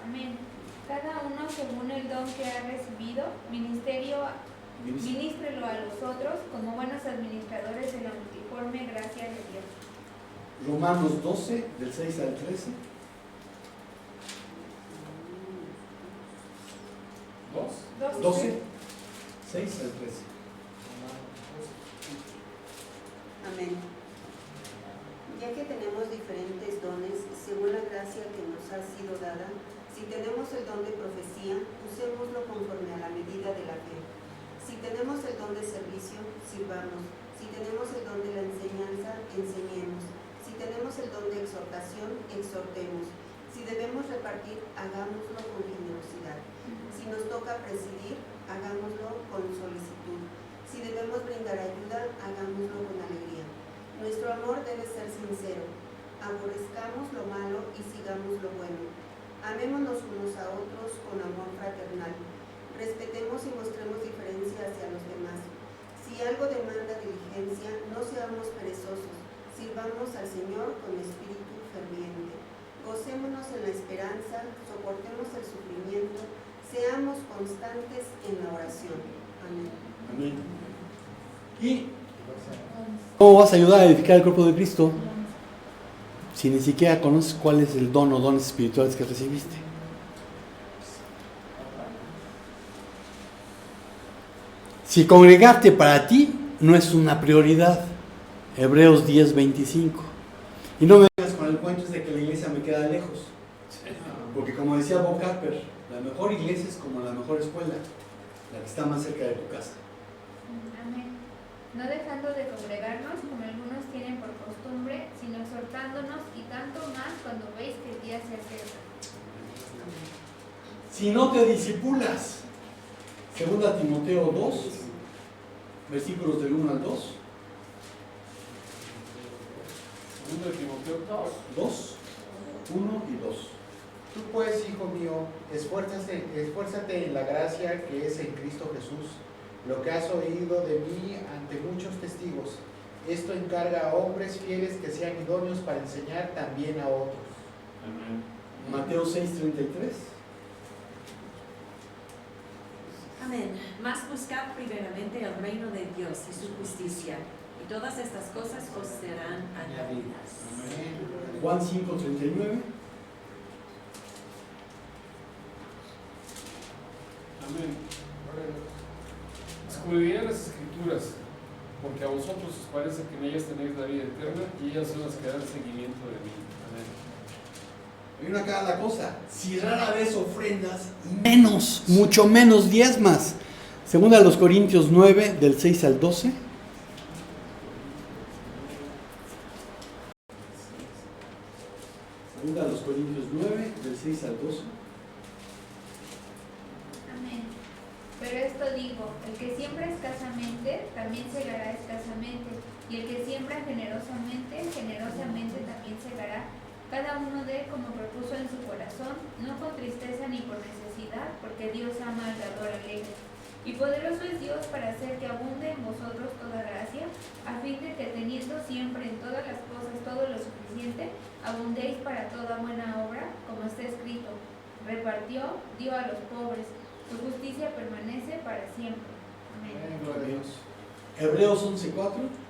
Amén. Cada uno según el don que ha recibido, ministrelo a los otros como buenos administradores de la multiforme gracia de Dios. Romanos 12, del 6 al 13. ¿Dos? 12, 6 al 13. Amén. Ya que tenemos diferentes dones según la gracia que nos ha sido dada, si tenemos el don de profecía, usémoslo conforme a la medida de la fe. Si tenemos el don de servicio, sirvamos. Si tenemos el don de la enseñanza, enseñemos. Si tenemos el don de exhortación, exhortemos. Si debemos repartir, hagámoslo con generosidad. Si nos toca presidir, hagámoslo con solicitud. Si debemos brindar ayuda, hagámoslo con alegría. Nuestro amor debe ser sincero. Aborrezcamos lo malo y sigamos lo bueno. Amémonos unos a otros con amor fraternal. Respetemos y mostremos diferencia hacia los demás. Si algo demanda diligencia, no seamos perezosos. Sirvamos al Señor con espíritu ferviente. Gocémonos en la esperanza, soportemos el sufrimiento, Seamos constantes en la oración. Amén. Amén. ¿Y cómo vas a ayudar a edificar el cuerpo de Cristo si ni siquiera conoces cuál es el don o dones espirituales que recibiste? Si congregarte para ti no es una prioridad. Hebreos 10:25. Y no me vengas con el cuento de que la iglesia me queda lejos. Porque como decía Bob Harper, la mejor iglesia es como la mejor escuela, la que está más cerca de tu casa. Amén. No dejando de congregarnos como algunos tienen por costumbre, sino exhortándonos y tanto más cuando veis que el día se acerca. Si no te disipulas, 2 Timoteo 2, versículos del 1 al 2. 2 Timoteo 2, 1 y 2. Tú pues, hijo mío, esfuérzate en la gracia que es en Cristo Jesús. Lo que has oído de mí ante muchos testigos, esto encarga a hombres fieles que sean idóneos para enseñar también a otros. Amén. Mateo 6:33. Amén. Mas buscad primeramente el reino de Dios y su justicia, y todas estas cosas os serán añadidas. Amén. Juan 5:39. Amén. Escudriñad las Escrituras, porque a vosotros os parece que en ellas tenéis la vida eterna, y ellas son las que dan seguimiento de mí. Amén. Mira acá la cosa, si rara vez ofrendas, menos, mucho menos diezmas. 2 Corintios 9, del 6 al 12. Segunda a los Corintios 9, del 6 al 12. Amén. Pero esto digo, el que siembra escasamente, también segará escasamente, y el que siembra generosamente, generosamente también segará. Cada uno dé como propuso en su corazón, no con tristeza ni por necesidad, porque Dios ama al dador alegre. Y poderoso es Dios para hacer que abunde en vosotros toda gracia, a fin de que teniendo siempre en todas las cosas todo lo suficiente, abundéis para toda buena obra, como está escrito, repartió, dio a los pobres, su justicia permanece para siempre. Amén. Gloria a Dios. Hebreos 11:4.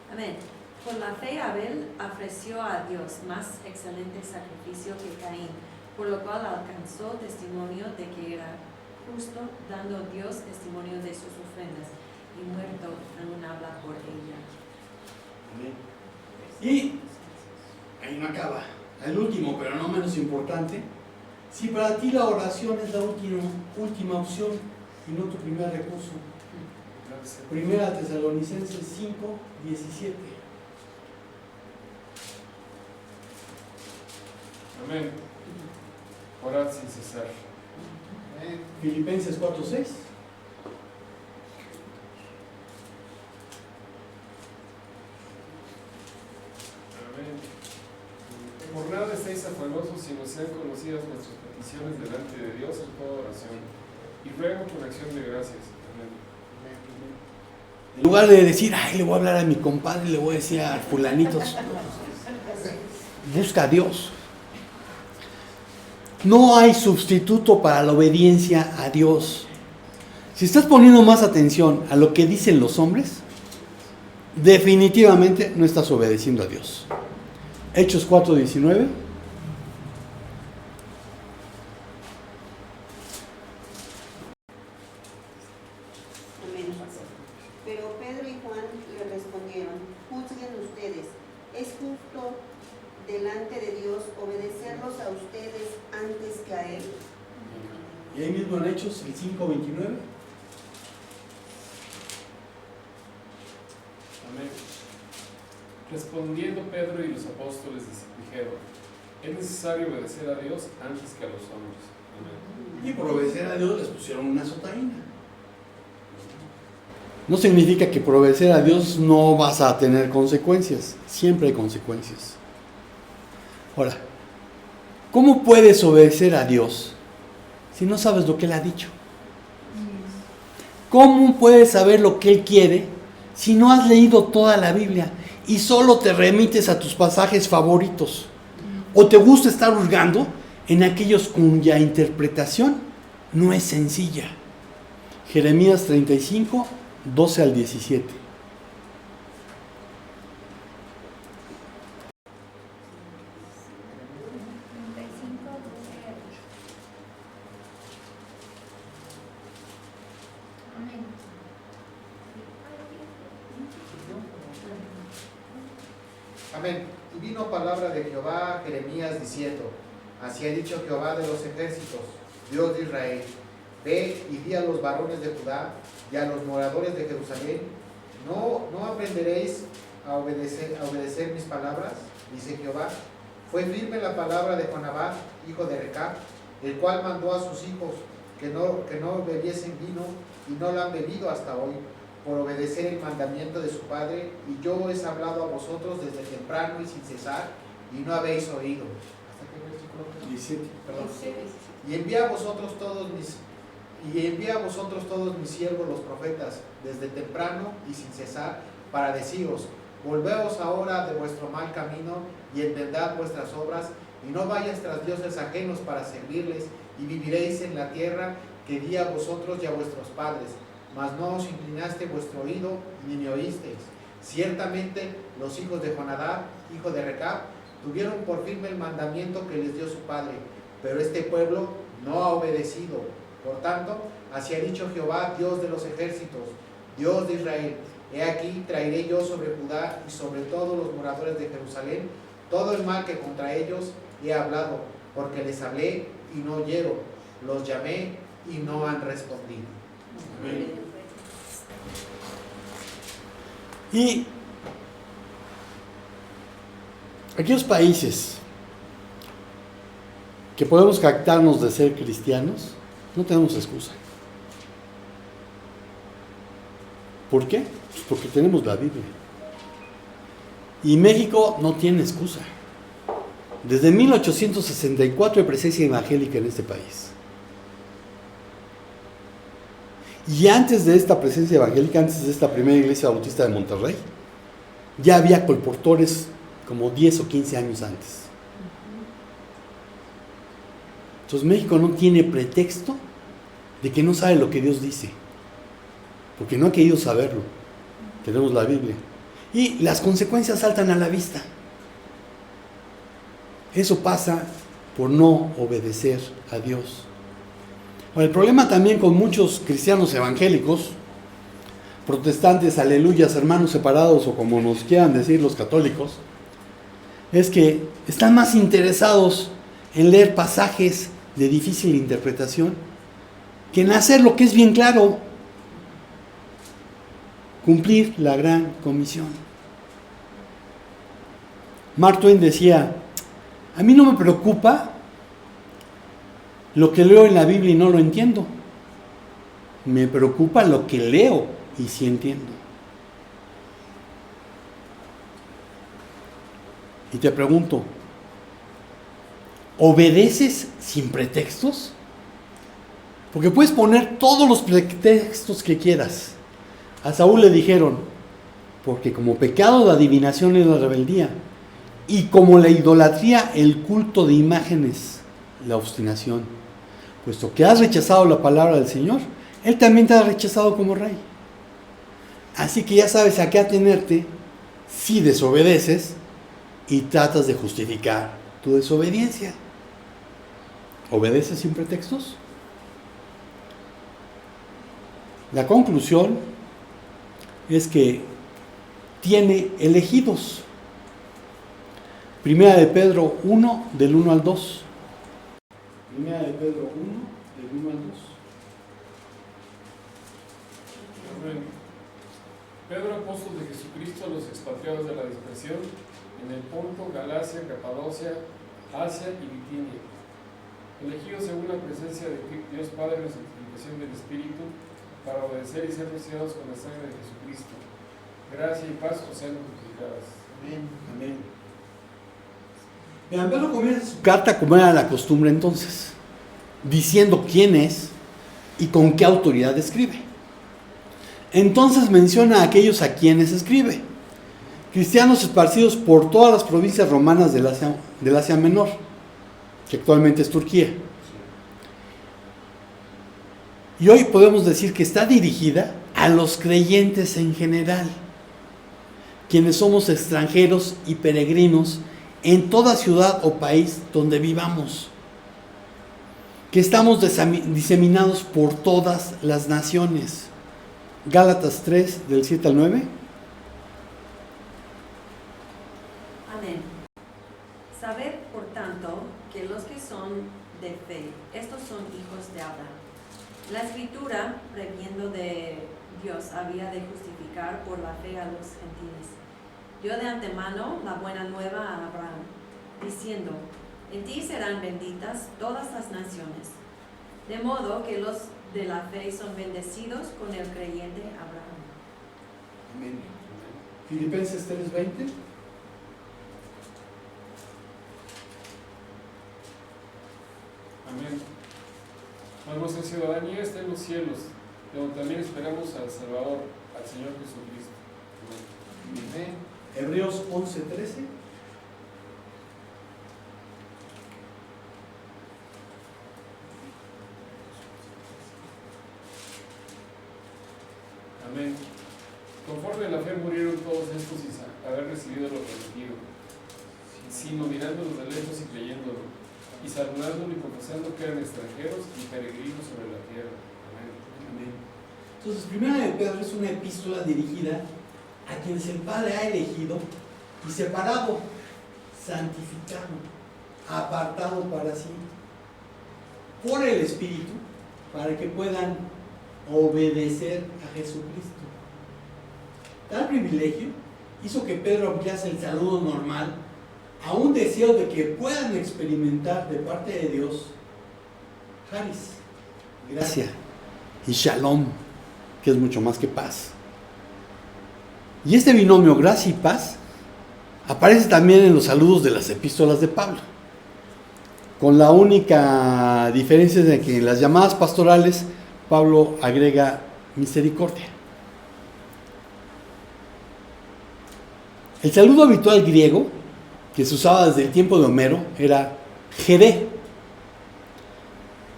Amén. Por la fe Abel ofreció a Dios más excelente sacrificio que Caín, por lo cual alcanzó testimonio de que era justo, dando Dios testimonio de sus ofrendas, y muerto aún habla por ella. Amén. Y ahí no acaba. El último, pero no menos importante. Si para ti la oración es la última opción y no tu primer recurso. Primera Tesalonicenses 5:17. Amén. Orad sin cesar. Amén. Filipenses 4:6. Amén. Por nada estéis afanosos, sino sean conocidas nuestras peticiones delante de Dios en toda oración, y ruego con acción de gracias. Amén. En lugar de decir, ay, le voy a hablar a mi compadre, le voy a decir a fulanitos. Busca a Dios. No hay sustituto para la obediencia a Dios. Si estás poniendo más atención a lo que dicen los hombres, definitivamente no estás obedeciendo a Dios. Hechos 4:19. Amén. Pero Pedro y Juan le respondieron, juzguen ustedes, ¿es justo delante de Dios obedecerlos a ustedes antes que a Él? Y ahí mismo en Hechos, el 5:29. Amén. Respondiendo Pedro y los apóstoles dijeron, es necesario obedecer a Dios antes que a los hombres. Amén. Y por obedecer a Dios les pusieron una azotaína. No significa que por obedecer a Dios no vas a tener consecuencias. Siempre hay consecuencias. Ahora, ¿cómo puedes obedecer a Dios si no sabes lo que Él ha dicho? ¿Cómo puedes saber lo que Él quiere si no has leído toda la Biblia y solo te remites a tus pasajes favoritos? o te gusta estar hurgando en aquellos cuya interpretación no es sencilla. Jeremías 35, 12 al 17. Amén. Amén. Y vino palabra de Jehová a Jeremías diciendo: así ha dicho Jehová de los ejércitos, Dios de Israel: ve y di a los varones de Judá y a los moradores de Jerusalén: ¿No aprenderéis a obedecer mis palabras? Dice Jehová. Fue firme la palabra de Jonadab, hijo de Recab, el cual mandó a sus hijos que no bebiesen vino, y no lo han bebido hasta hoy, por obedecer el mandamiento de su padre. Y yo os he hablado a vosotros desde temprano y sin cesar, y no habéis oído. ¿Hasta qué versículo? 17. Perdón. Y envía a vosotros todos mis siervos los profetas, desde temprano y sin cesar, para deciros: volveos ahora de vuestro mal camino y enmendad vuestras obras, y no vayáis tras dioses ajenos para servirles, y viviréis en la tierra que di a vosotros y a vuestros padres. Mas no os inclinaste vuestro oído, ni me oísteis. Ciertamente los hijos de Jonadab, hijo de Recab, tuvieron por firme el mandamiento que les dio su padre, pero este pueblo no ha obedecido. Por tanto, así ha dicho Jehová, Dios de los ejércitos, Dios de Israel: he aquí, traeré yo sobre Judá y sobre todos los moradores de Jerusalén todo el mal que contra ellos he hablado, porque les hablé y no oyeron, los llamé y no han respondido. Amén. Y aquellos países que podemos jactarnos de ser cristianos, no tenemos excusa. ¿Por qué? Pues porque tenemos la Biblia. Y México no tiene excusa. Desde 1864 hay presencia evangélica en este país. Y antes de esta presencia evangélica, antes de esta primera iglesia bautista de Monterrey, ya había colportores como 10 o 15 años antes. Entonces México no tiene pretexto de que no sabe lo que Dios dice, porque no ha querido saberlo. Tenemos la Biblia. Y las consecuencias saltan a la vista. Eso pasa por no obedecer a Dios. El problema también con muchos cristianos evangélicos, protestantes, aleluyas, hermanos separados, o como nos quieran decir los católicos, es que están más interesados en leer pasajes de difícil interpretación que en hacer lo que es bien claro: cumplir la gran comisión. Mark Twain decía: a mí no me preocupa lo que leo en la Biblia y no lo entiendo. Me preocupa lo que leo y sí entiendo. Y te pregunto, ¿obedeces sin pretextos? Porque puedes poner todos los pretextos que quieras. A Saúl le dijeron: porque como pecado de adivinación es la rebeldía, y como la idolatría, el culto de imágenes, la obstinación. Puesto que has rechazado la palabra del Señor, Él también te ha rechazado como rey. Así que ya sabes a qué atenerte si desobedeces y tratas de justificar tu desobediencia. ¿Obedeces sin pretextos? La conclusión es que tiene elegidos. Primera de Pedro 1, del 1 al 2. Primera de Pedro 1, del 1 al 2. Amén. Pedro, apóstol de Jesucristo, a los expatriados de la dispersión, en el Ponto, Galacia, Capadocia, Asia y Bitinia, elegidos según la presencia de Dios Padre en la santificación del Espíritu, para obedecer y ser rociados con la sangre de Jesucristo. Gracia y paz os sean multiplicadas. Amén. Amén. Vean, Pedro comienza su carta como era la costumbre entonces, diciendo quién es y con qué autoridad escribe. Entonces menciona a aquellos a quienes escribe. cristianos esparcidos por todas las provincias romanas del Asia Menor, que actualmente es Turquía. Y hoy podemos decir que está dirigida a los creyentes en general, quienes somos extranjeros y peregrinos en toda ciudad o país donde vivamos, que estamos diseminados por todas las naciones. Gálatas 3, del 7 al 9. Amén. Sabed, por tanto, que los que son de fe, estos son hijos de Abraham. La Escritura, previendo de Dios, había de justificar por la fe a los gentiles. Dio de antemano la buena nueva a Abraham, diciendo: en ti serán benditas todas las naciones. De modo que los de la fe son bendecidos con el creyente Abraham. Amén. Filipenses 3:20. Amén. Mas nuestra ciudadanía está en los cielos, de donde también esperamos al Salvador, al Señor Jesucristo. Amén. Hebreos 11:13. Amén. Conforme a la fe murieron todos estos sin haber recibido lo prometido, sino mirándolos de lejos y creyéndolo, y saludándolo y confesando que eran extranjeros y peregrinos sobre la tierra. Amén. Amén. Entonces, Primera de Pedro es una epístola dirigida a quienes el Padre ha elegido y separado, santificado, apartado para sí, por el Espíritu, para que puedan obedecer a Jesucristo. Tal privilegio hizo que Pedro ampliase el saludo normal a un deseo de que puedan experimentar de parte de Dios Charis, gracia, y Shalom, que es mucho más que paz. Y este binomio gracia y paz aparece también en los saludos de las epístolas de Pablo, con la única diferencia de que en las llamadas pastorales Pablo agrega misericordia. El saludo habitual griego, que se usaba desde el tiempo de Homero, era Jede,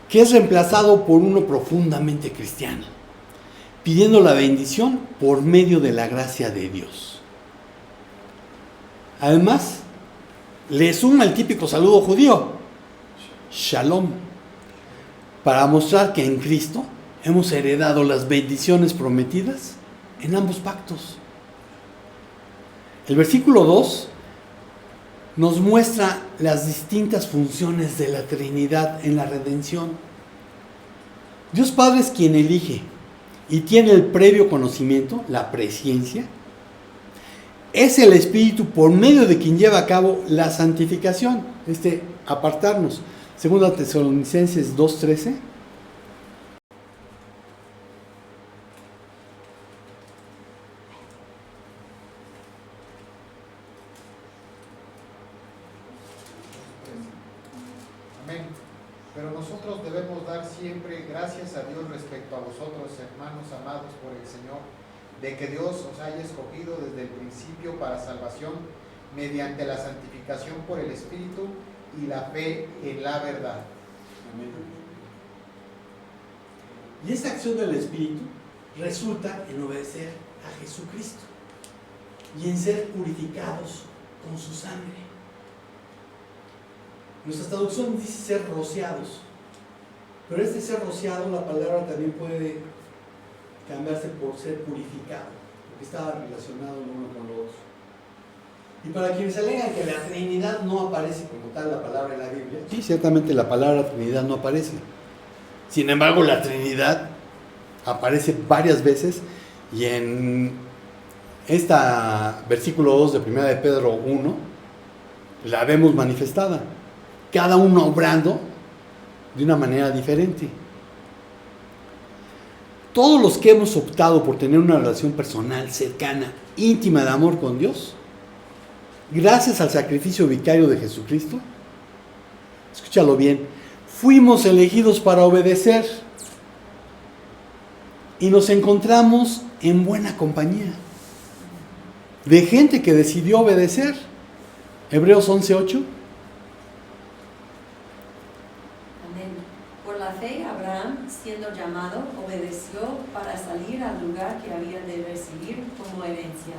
que es reemplazado por uno profundamente cristiano, pidiendo la bendición por medio de la gracia de Dios. Además, le suma el típico saludo judío, Shalom, para mostrar que en Cristo hemos heredado las bendiciones prometidas en ambos pactos. El versículo 2 nos muestra las distintas funciones de la Trinidad en la redención. Dios Padre es quien elige y tiene el previo conocimiento, la presciencia. Es el Espíritu por medio de quien lleva a cabo la santificación, apartarnos. Segunda Tesalonicenses 2:13. Amén. Pero nosotros debemos dar siempre gracias a Dios respecto a vosotros, hermanos amados por el Señor, de que Dios os haya escogido desde el principio para salvación, mediante la santificación por el Espíritu y la fe en la verdad. Amén. Y esta acción del Espíritu resulta en obedecer a Jesucristo y en ser purificados con su sangre. Nuestra traducción dice ser rociados, pero ser rociado, la palabra también puede cambiarse por ser purificado, porque estaba relacionado el uno con lo otro. Y para quienes alegan que la Trinidad no aparece como tal la palabra en la Biblia, sí, ciertamente la palabra Trinidad no aparece. Sin embargo, la Trinidad aparece varias veces, y en versículo 2 de 1 de Pedro 1 la vemos manifestada, cada uno obrando de una manera diferente. Todos los que hemos optado por tener una relación personal, cercana, íntima de amor con Dios, gracias al sacrificio vicario de Jesucristo, escúchalo bien, fuimos elegidos para obedecer y nos encontramos en buena compañía. de gente que decidió obedecer. Hebreos 11:8. Amén. Por la fe, Abraham, siendo llamado, obedeció para salir al lugar que había de recibir como herencia,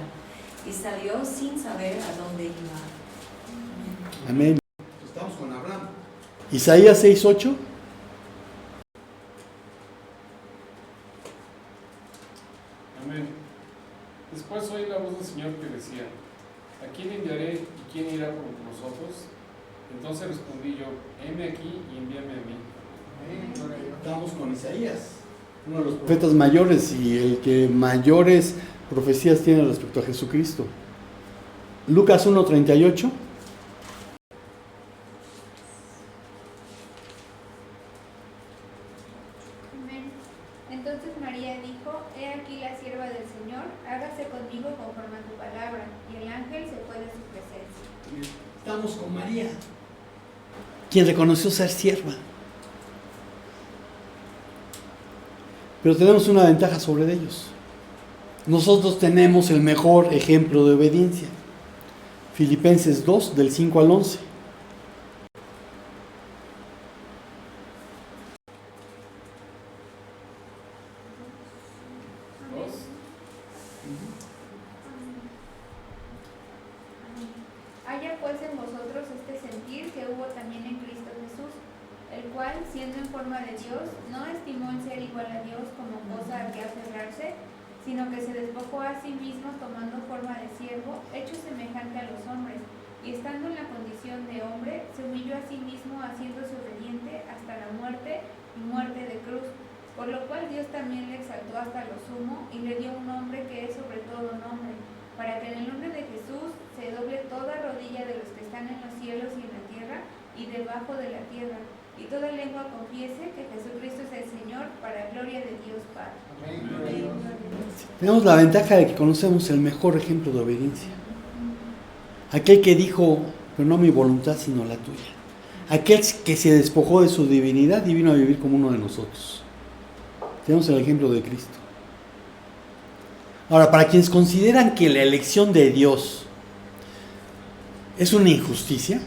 y salió sin saber a dónde iba. Amén. Estamos con Abraham. Isaías 6:8. Amén. Después oí la voz del Señor que decía: ¿a quién enviaré y quién irá por nosotros? Entonces respondí yo: heme aquí y envíame a mí. Estamos con Isaías, uno de los profetas mayores y el que mayores profecías tiene respecto a Jesucristo. Lucas 1:38. Amén. Entonces María dijo: He aquí la sierva del Señor, hágase conmigo conforme a tu palabra. Y el ángel se fue de su presencia. Estamos con María, quien reconoció ser sierva. Pero tenemos una ventaja sobre ellos. Nosotros tenemos el mejor ejemplo de obediencia. Filipenses 2, del 5 al 11. Dos. Haya pues en vosotros este sentir que hubo también en Cristo Jesús, el cual, siendo en forma de Dios, no estimó el ser igual a Dios como cosa a que aferrarse, sino que se despojó a sí mismo tomando forma de siervo, hecho semejante a los hombres, y estando en la condición de hombre, se humilló a sí mismo haciéndose obediente hasta la muerte y muerte de cruz, por lo cual Dios también le exaltó hasta lo sumo y le dio un nombre que es sobre todo nombre, para que en el nombre de Jesús se doble toda rodilla de los que están en los cielos y en la tierra y debajo de la tierra, y toda lengua confiese que Jesucristo es el Señor, para gloria de Dios Padre. Amén. Tenemos la ventaja de que conocemos el mejor ejemplo de obediencia. Aquel que dijo: pero no mi voluntad sino la tuya. Aquel que se despojó de su divinidad y vino a vivir como uno de nosotros. Tenemos el ejemplo de Cristo. Ahora, para quienes consideran que la elección de Dios es una injusticia,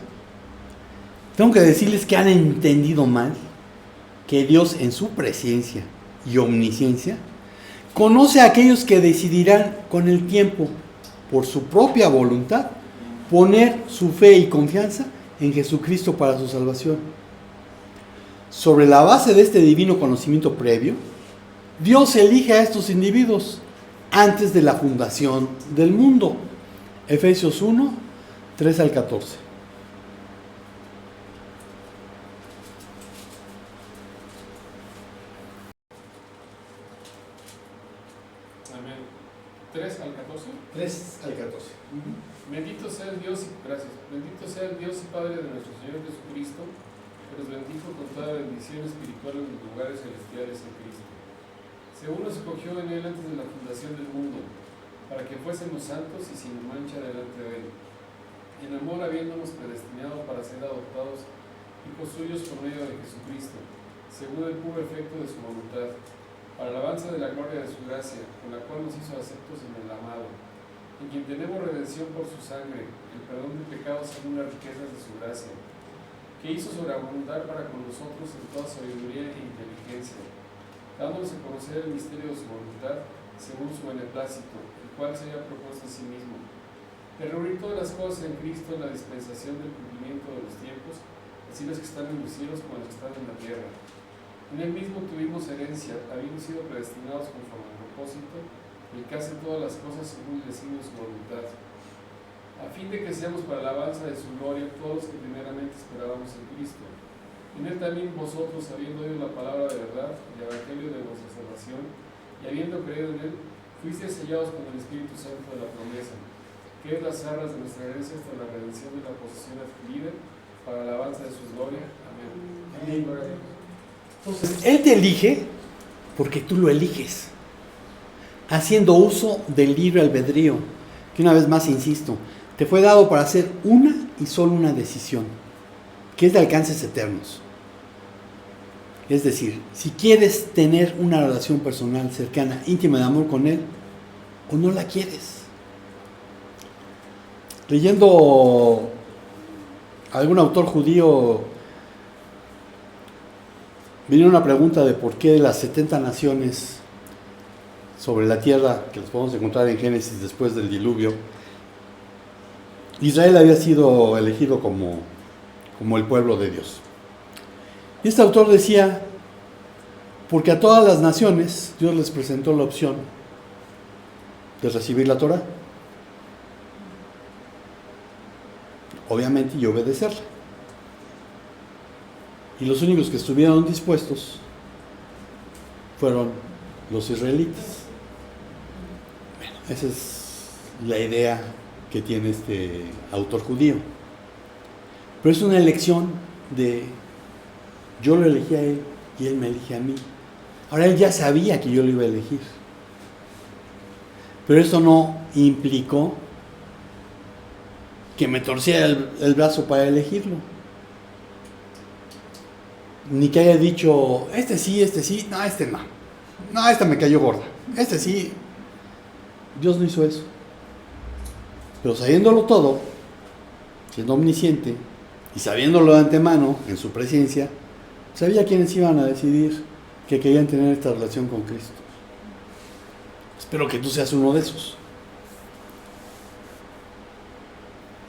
tengo que decirles que han entendido mal que Dios, en su presencia y omnisciencia, conoce a aquellos que decidirán con el tiempo, por su propia voluntad, poner su fe y confianza en Jesucristo para su salvación. Sobre la base de este divino conocimiento previo, Dios elige a estos individuos antes de la fundación del mundo. Efesios 1, 3 al 14. Amén. 3 al 14. 3 al 14. Bendito sea el Dios y Padre de nuestro Señor Jesucristo, que nos bendijo con toda bendición espiritual en los lugares celestiales en Cristo. Según nos escogió en Él antes de la fundación del mundo, para que fuésemos santos y sin mancha delante de Él, en amor habiéndonos predestinado para ser adoptados hijos suyos por medio de Jesucristo, según el puro efecto de su voluntad, para alabanza de la gloria de su gracia, con la cual nos hizo aceptos en el amado, en quien tenemos redención por su sangre, el perdón de pecados según las riquezas de su gracia, que hizo sobreabundar para con nosotros en toda sabiduría e inteligencia, dándonos a conocer el misterio de su voluntad, según su beneplácito, el cual se haya propuesto a sí mismo, de reunir todas las cosas en Cristo en la dispensación del cumplimiento de los tiempos, así los que están en los cielos como los que están en la tierra. En él mismo tuvimos herencia, habiendo sido predestinados conforme al propósito, el que hace todas las cosas según el designio de su voluntad, a fin de que seamos para la alabanza de su gloria todos los que primeramente esperábamos en Cristo. En él también vosotros, habiendo oído la palabra de verdad, el evangelio de vuestra salvación, y habiendo creído en él, fuisteis sellados con el Espíritu Santo de la promesa, que es las arras de nuestra herencia hasta la redención de la posesión adquirida, para la alabanza de su gloria. Amén. Amén. Entonces, Él te elige porque tú lo eliges, haciendo uso del libre albedrío, que una vez más insisto, te fue dado para hacer una y solo una decisión, que es de alcances eternos. Es decir, si quieres tener una relación personal, cercana, íntima de amor con Él, o no la quieres. Leyendo a algún autor judío, vino una pregunta de por qué las 70 naciones sobre la tierra, que las podemos encontrar en Génesis después del diluvio, Israel había sido elegido como el pueblo de Dios. Y este autor decía, porque a todas las naciones Dios les presentó la opción de recibir la Torá, obviamente, y obedecerla. Y los únicos que estuvieron dispuestos fueron los israelitas. Bueno, esa es la idea que tiene este autor judío. Pero es una elección de yo lo elegí a él y él me elige a mí. Ahora él ya sabía que yo lo iba a elegir. Pero eso no implicó que me torciera el brazo para elegirlo. Ni que haya dicho, este sí, no, este no. No, esta me cayó gorda. Este sí. Dios no hizo eso. Pero sabiéndolo todo, siendo omnisciente y sabiéndolo de antemano, en su presencia, sabía quiénes iban a decidir que querían tener esta relación con Cristo. Espero que tú seas uno de esos.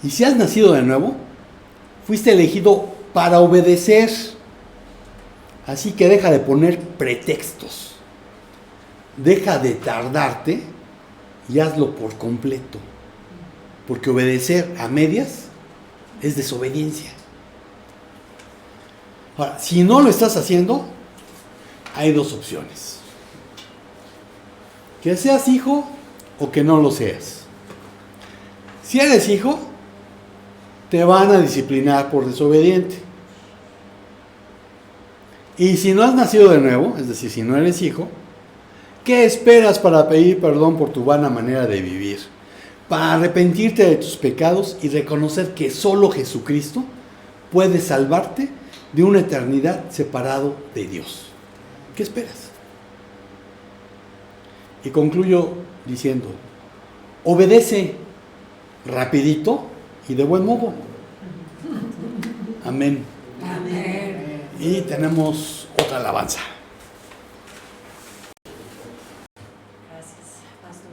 Y si has nacido de nuevo, fuiste elegido para obedecer. Así que deja de poner pretextos. Deja de tardarte y hazlo por completo. Porque obedecer a medias es desobediencia. Ahora, si no lo estás haciendo, hay dos opciones. Que seas hijo o que no lo seas. Si eres hijo, te van a disciplinar por desobediente. Y si no has nacido de nuevo, es decir, si no eres hijo, ¿qué esperas para pedir perdón por tu vana manera de vivir? Para arrepentirte de tus pecados y reconocer que solo Jesucristo puede salvarte de una eternidad separado de Dios. ¿Qué esperas? Y concluyo diciendo, obedece rapidito y de buen modo. Amén. Amén. Y tenemos otra alabanza. Gracias, pastor.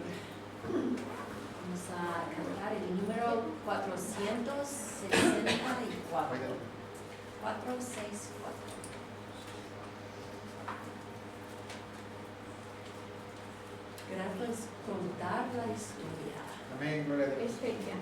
Vamos a cantar el número 464. 464. Grato es contar la historia. Amén, gloria a Dios. Es bella.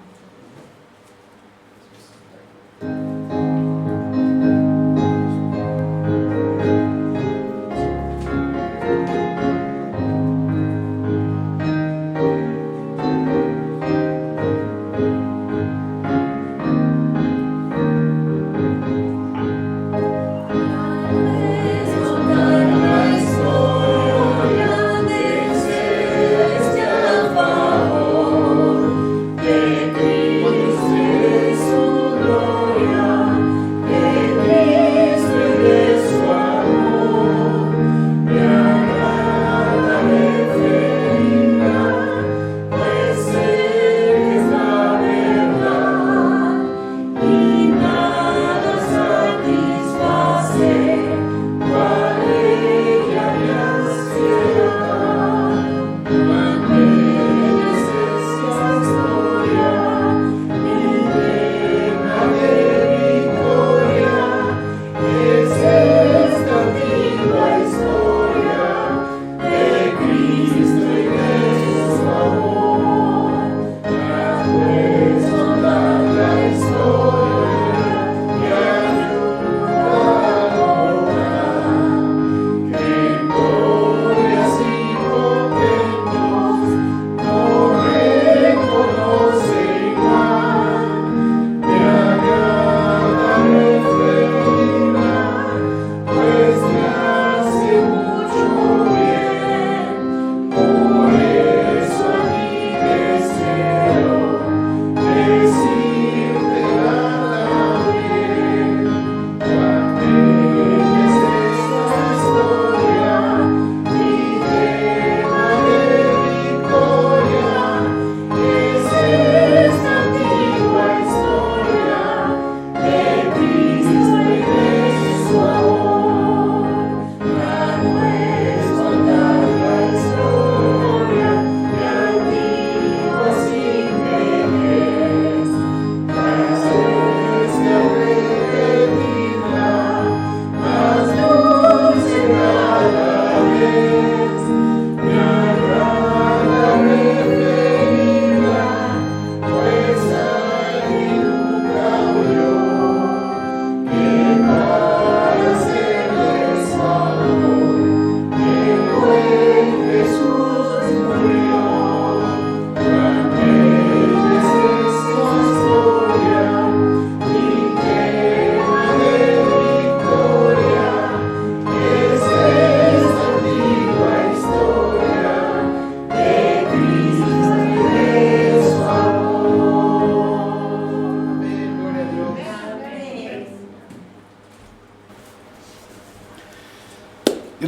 De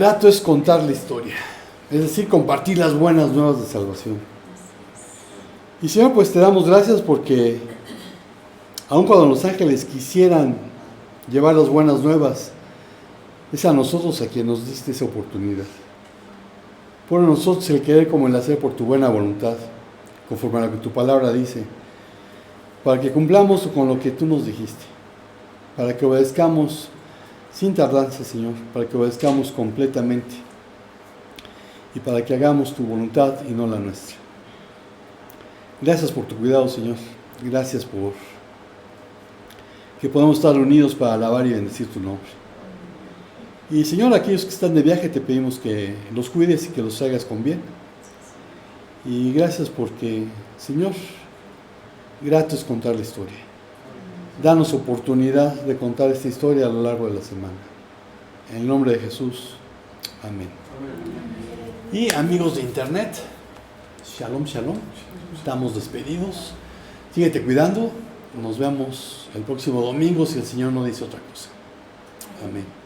Grato es contar la historia, es decir, compartir las buenas nuevas de salvación. Y Señor, pues te damos gracias porque aun cuando los ángeles quisieran llevar las buenas nuevas, es a nosotros a quien nos diste esa oportunidad. Pon en nosotros el querer como el hacer por tu buena voluntad, conforme a lo que tu palabra dice, para que cumplamos con lo que tú nos dijiste, para que obedezcamos sin tardanza, Señor, para que obedezcamos completamente y para que hagamos tu voluntad y no la nuestra. Gracias por tu cuidado, Señor. Gracias por que podamos estar unidos para alabar y bendecir tu nombre. Y Señor, aquellos que están de viaje te pedimos que los cuides y que los hagas con bien. Y gracias porque, Señor, grato es contar la historia. Danos oportunidad de contar esta historia a lo largo de la semana. En el nombre de Jesús. Amén. Y amigos de internet, shalom, shalom. Estamos despedidos. Síguete cuidando. Nos vemos el próximo domingo si el Señor no dice otra cosa. Amén.